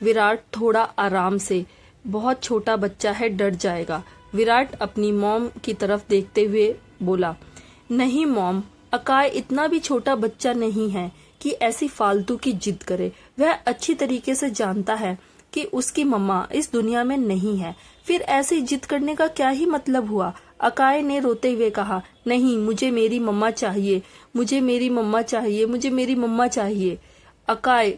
विराट थोड़ा आराम से, बहुत छोटा बच्चा है, डर जाएगा। विराट अपनी मॉम की तरफ देखते हुए बोला, नहीं मॉम, अकाय इतना भी छोटा बच्चा नहीं है कि ऐसी फालतू की जिद करे। वह अच्छी तरीके से जानता है कि उसकी मम्मा इस दुनिया में नहीं है, फिर ऐसी जिद करने का क्या ही मतलब हुआ? अकाय ने रोते हुए कहा, नहीं, मुझे मेरी मम्मा चाहिए, मुझे मेरी मम्मा चाहिए, मुझे मेरी मम्मा चाहिए। अकाय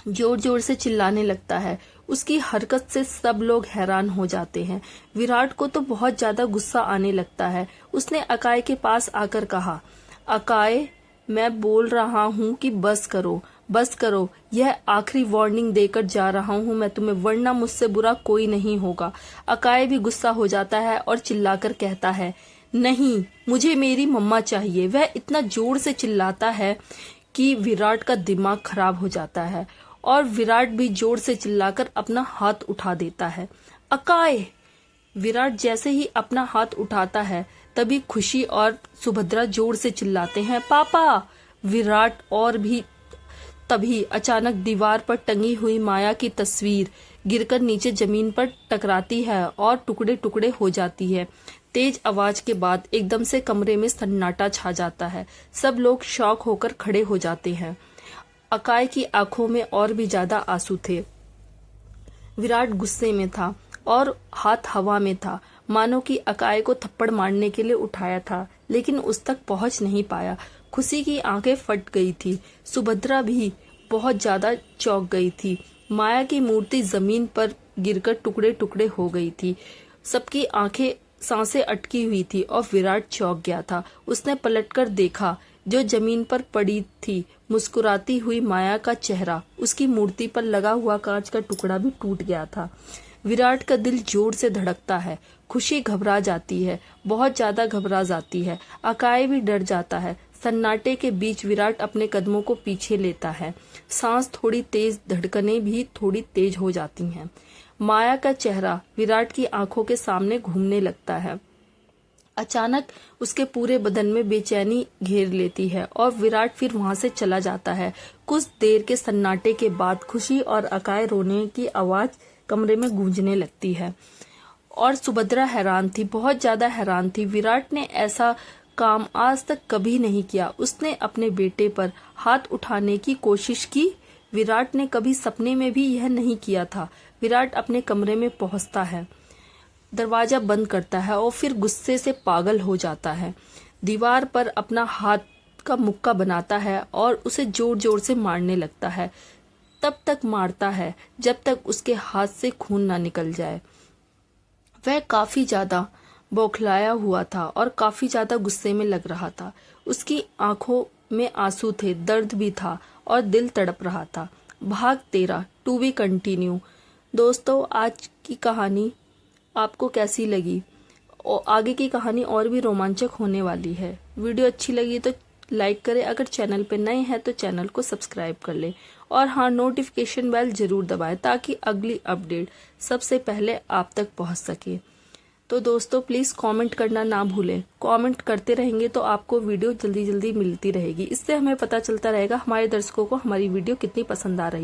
जोर जोर से चिल्लाने लगता है। उसकी हरकत से सब लोग हैरान हो जाते हैं। विराट को तो बहुत ज्यादा गुस्सा आने लगता है। उसने अकाय के पास आकर कहा, अकाय, मैं बोल रहा हूँ कि बस करो, बस करो। यह आखिरी वार्निंग देकर जा रहा हूँ मैं तुम्हें, वरना मुझसे बुरा कोई नहीं होगा। अकाय भी गुस्सा हो जाता है और चिल्लाकर कहता है, नहीं, मुझे मेरी मम्मा चाहिए। वह इतना जोर से चिल्लाता है कि विराट का दिमाग खराब हो जाता है और विराट भी जोर से चिल्लाकर अपना हाथ उठा देता है। अकाय! विराट जैसे ही अपना हाथ उठाता है तभी खुशी और सुभद्रा जोर से चिल्लाते हैं, पापा! विराट और भी तभी अचानक दीवार पर टंगी हुई माया की तस्वीर गिरकर नीचे जमीन पर टकराती है और टुकड़े टुकड़े हो जाती है। तेज आवाज के बाद एकदम से कमरे में सन्नाटा छा जाता है। सब लोग शॉक होकर खड़े हो जाते हैं। अकाय की आंखों में और भी ज्यादा आंसू थे। विराट गुस्से में था और हाथ हवा में था, मानो कि अकाय को थप्पड़ मारने के लिए उठाया था, लेकिन उस तक पहुंच नहीं पाया। खुशी की आंखें फट गई थी। सुभद्रा भी बहुत ज्यादा चौंक गई थी। माया की मूर्ति जमीन पर गिरकर टुकड़े टुकड़े हो गई थी। सबकी आंखें, सांसें अटकी हुई थी और विराट चौंक गया था। उसने पलटकर देखा, जो जमीन पर पड़ी थी मुस्कुराती हुई माया का चेहरा, उसकी मूर्ति पर लगा हुआ कांच का टुकड़ा भी टूट गया था। विराट का दिल जोर से धड़कता है। खुशी घबरा जाती है, बहुत ज्यादा घबरा जाती है। अकाय भी डर जाता है। सन्नाटे के बीच विराट अपने कदमों को पीछे लेता है। सांस थोड़ी तेज, धड़कनें भी थोड़ी तेज हो जाती हैं। माया का चेहरा विराट की आंखों के सामने घूमने लगता है। अचानक उसके पूरे बदन में बेचैनी घेर लेती है और विराट फिर वहां से चला जाता है। कुछ देर के सन्नाटे के बाद खुशी और अकाय रोने की आवाज कमरे में गूंजने लगती है और सुभद्रा हैरान थी, बहुत ज्यादा हैरान थी। विराट ने ऐसा काम आज तक कभी नहीं किया। उसने अपने बेटे पर हाथ उठाने की कोशिश की। विराट ने कभी सपने में भी यह नहीं किया था। विराट अपने कमरे में पहुंचता है, दरवाजा बंद करता है और फिर गुस्से से पागल हो जाता है। दीवार पर अपना हाथ का मुक्का बनाता है और उसे जोर जोर से मारने लगता है। तब तक मारता है जब तक उसके हाथ से खून ना निकल जाए। वह काफी ज्यादा बौखलाया हुआ था और काफी ज्यादा गुस्से में लग रहा था। उसकी आंखों में आंसू थे, दर्द भी था और दिल तड़प रहा था। भाग 13 टू बी कंटिन्यू। दोस्तों, आज की कहानी आपको कैसी लगी? और आगे की कहानी और भी रोमांचक होने वाली है। वीडियो अच्छी लगी तो लाइक करें, अगर चैनल पे नए हैं तो चैनल को सब्सक्राइब कर लें और हाँ, नोटिफिकेशन बेल जरूर दबाएं ताकि अगली अपडेट सबसे पहले आप तक पहुंच सके। तो दोस्तों, प्लीज कमेंट करना ना भूलें। कमेंट करते रहेंगे तो आपको वीडियो जल्दी जल्दी मिलती रहेगी। इससे हमें पता चलता रहेगा हमारे दर्शकों को हमारी वीडियो कितनी पसंद आ रही है।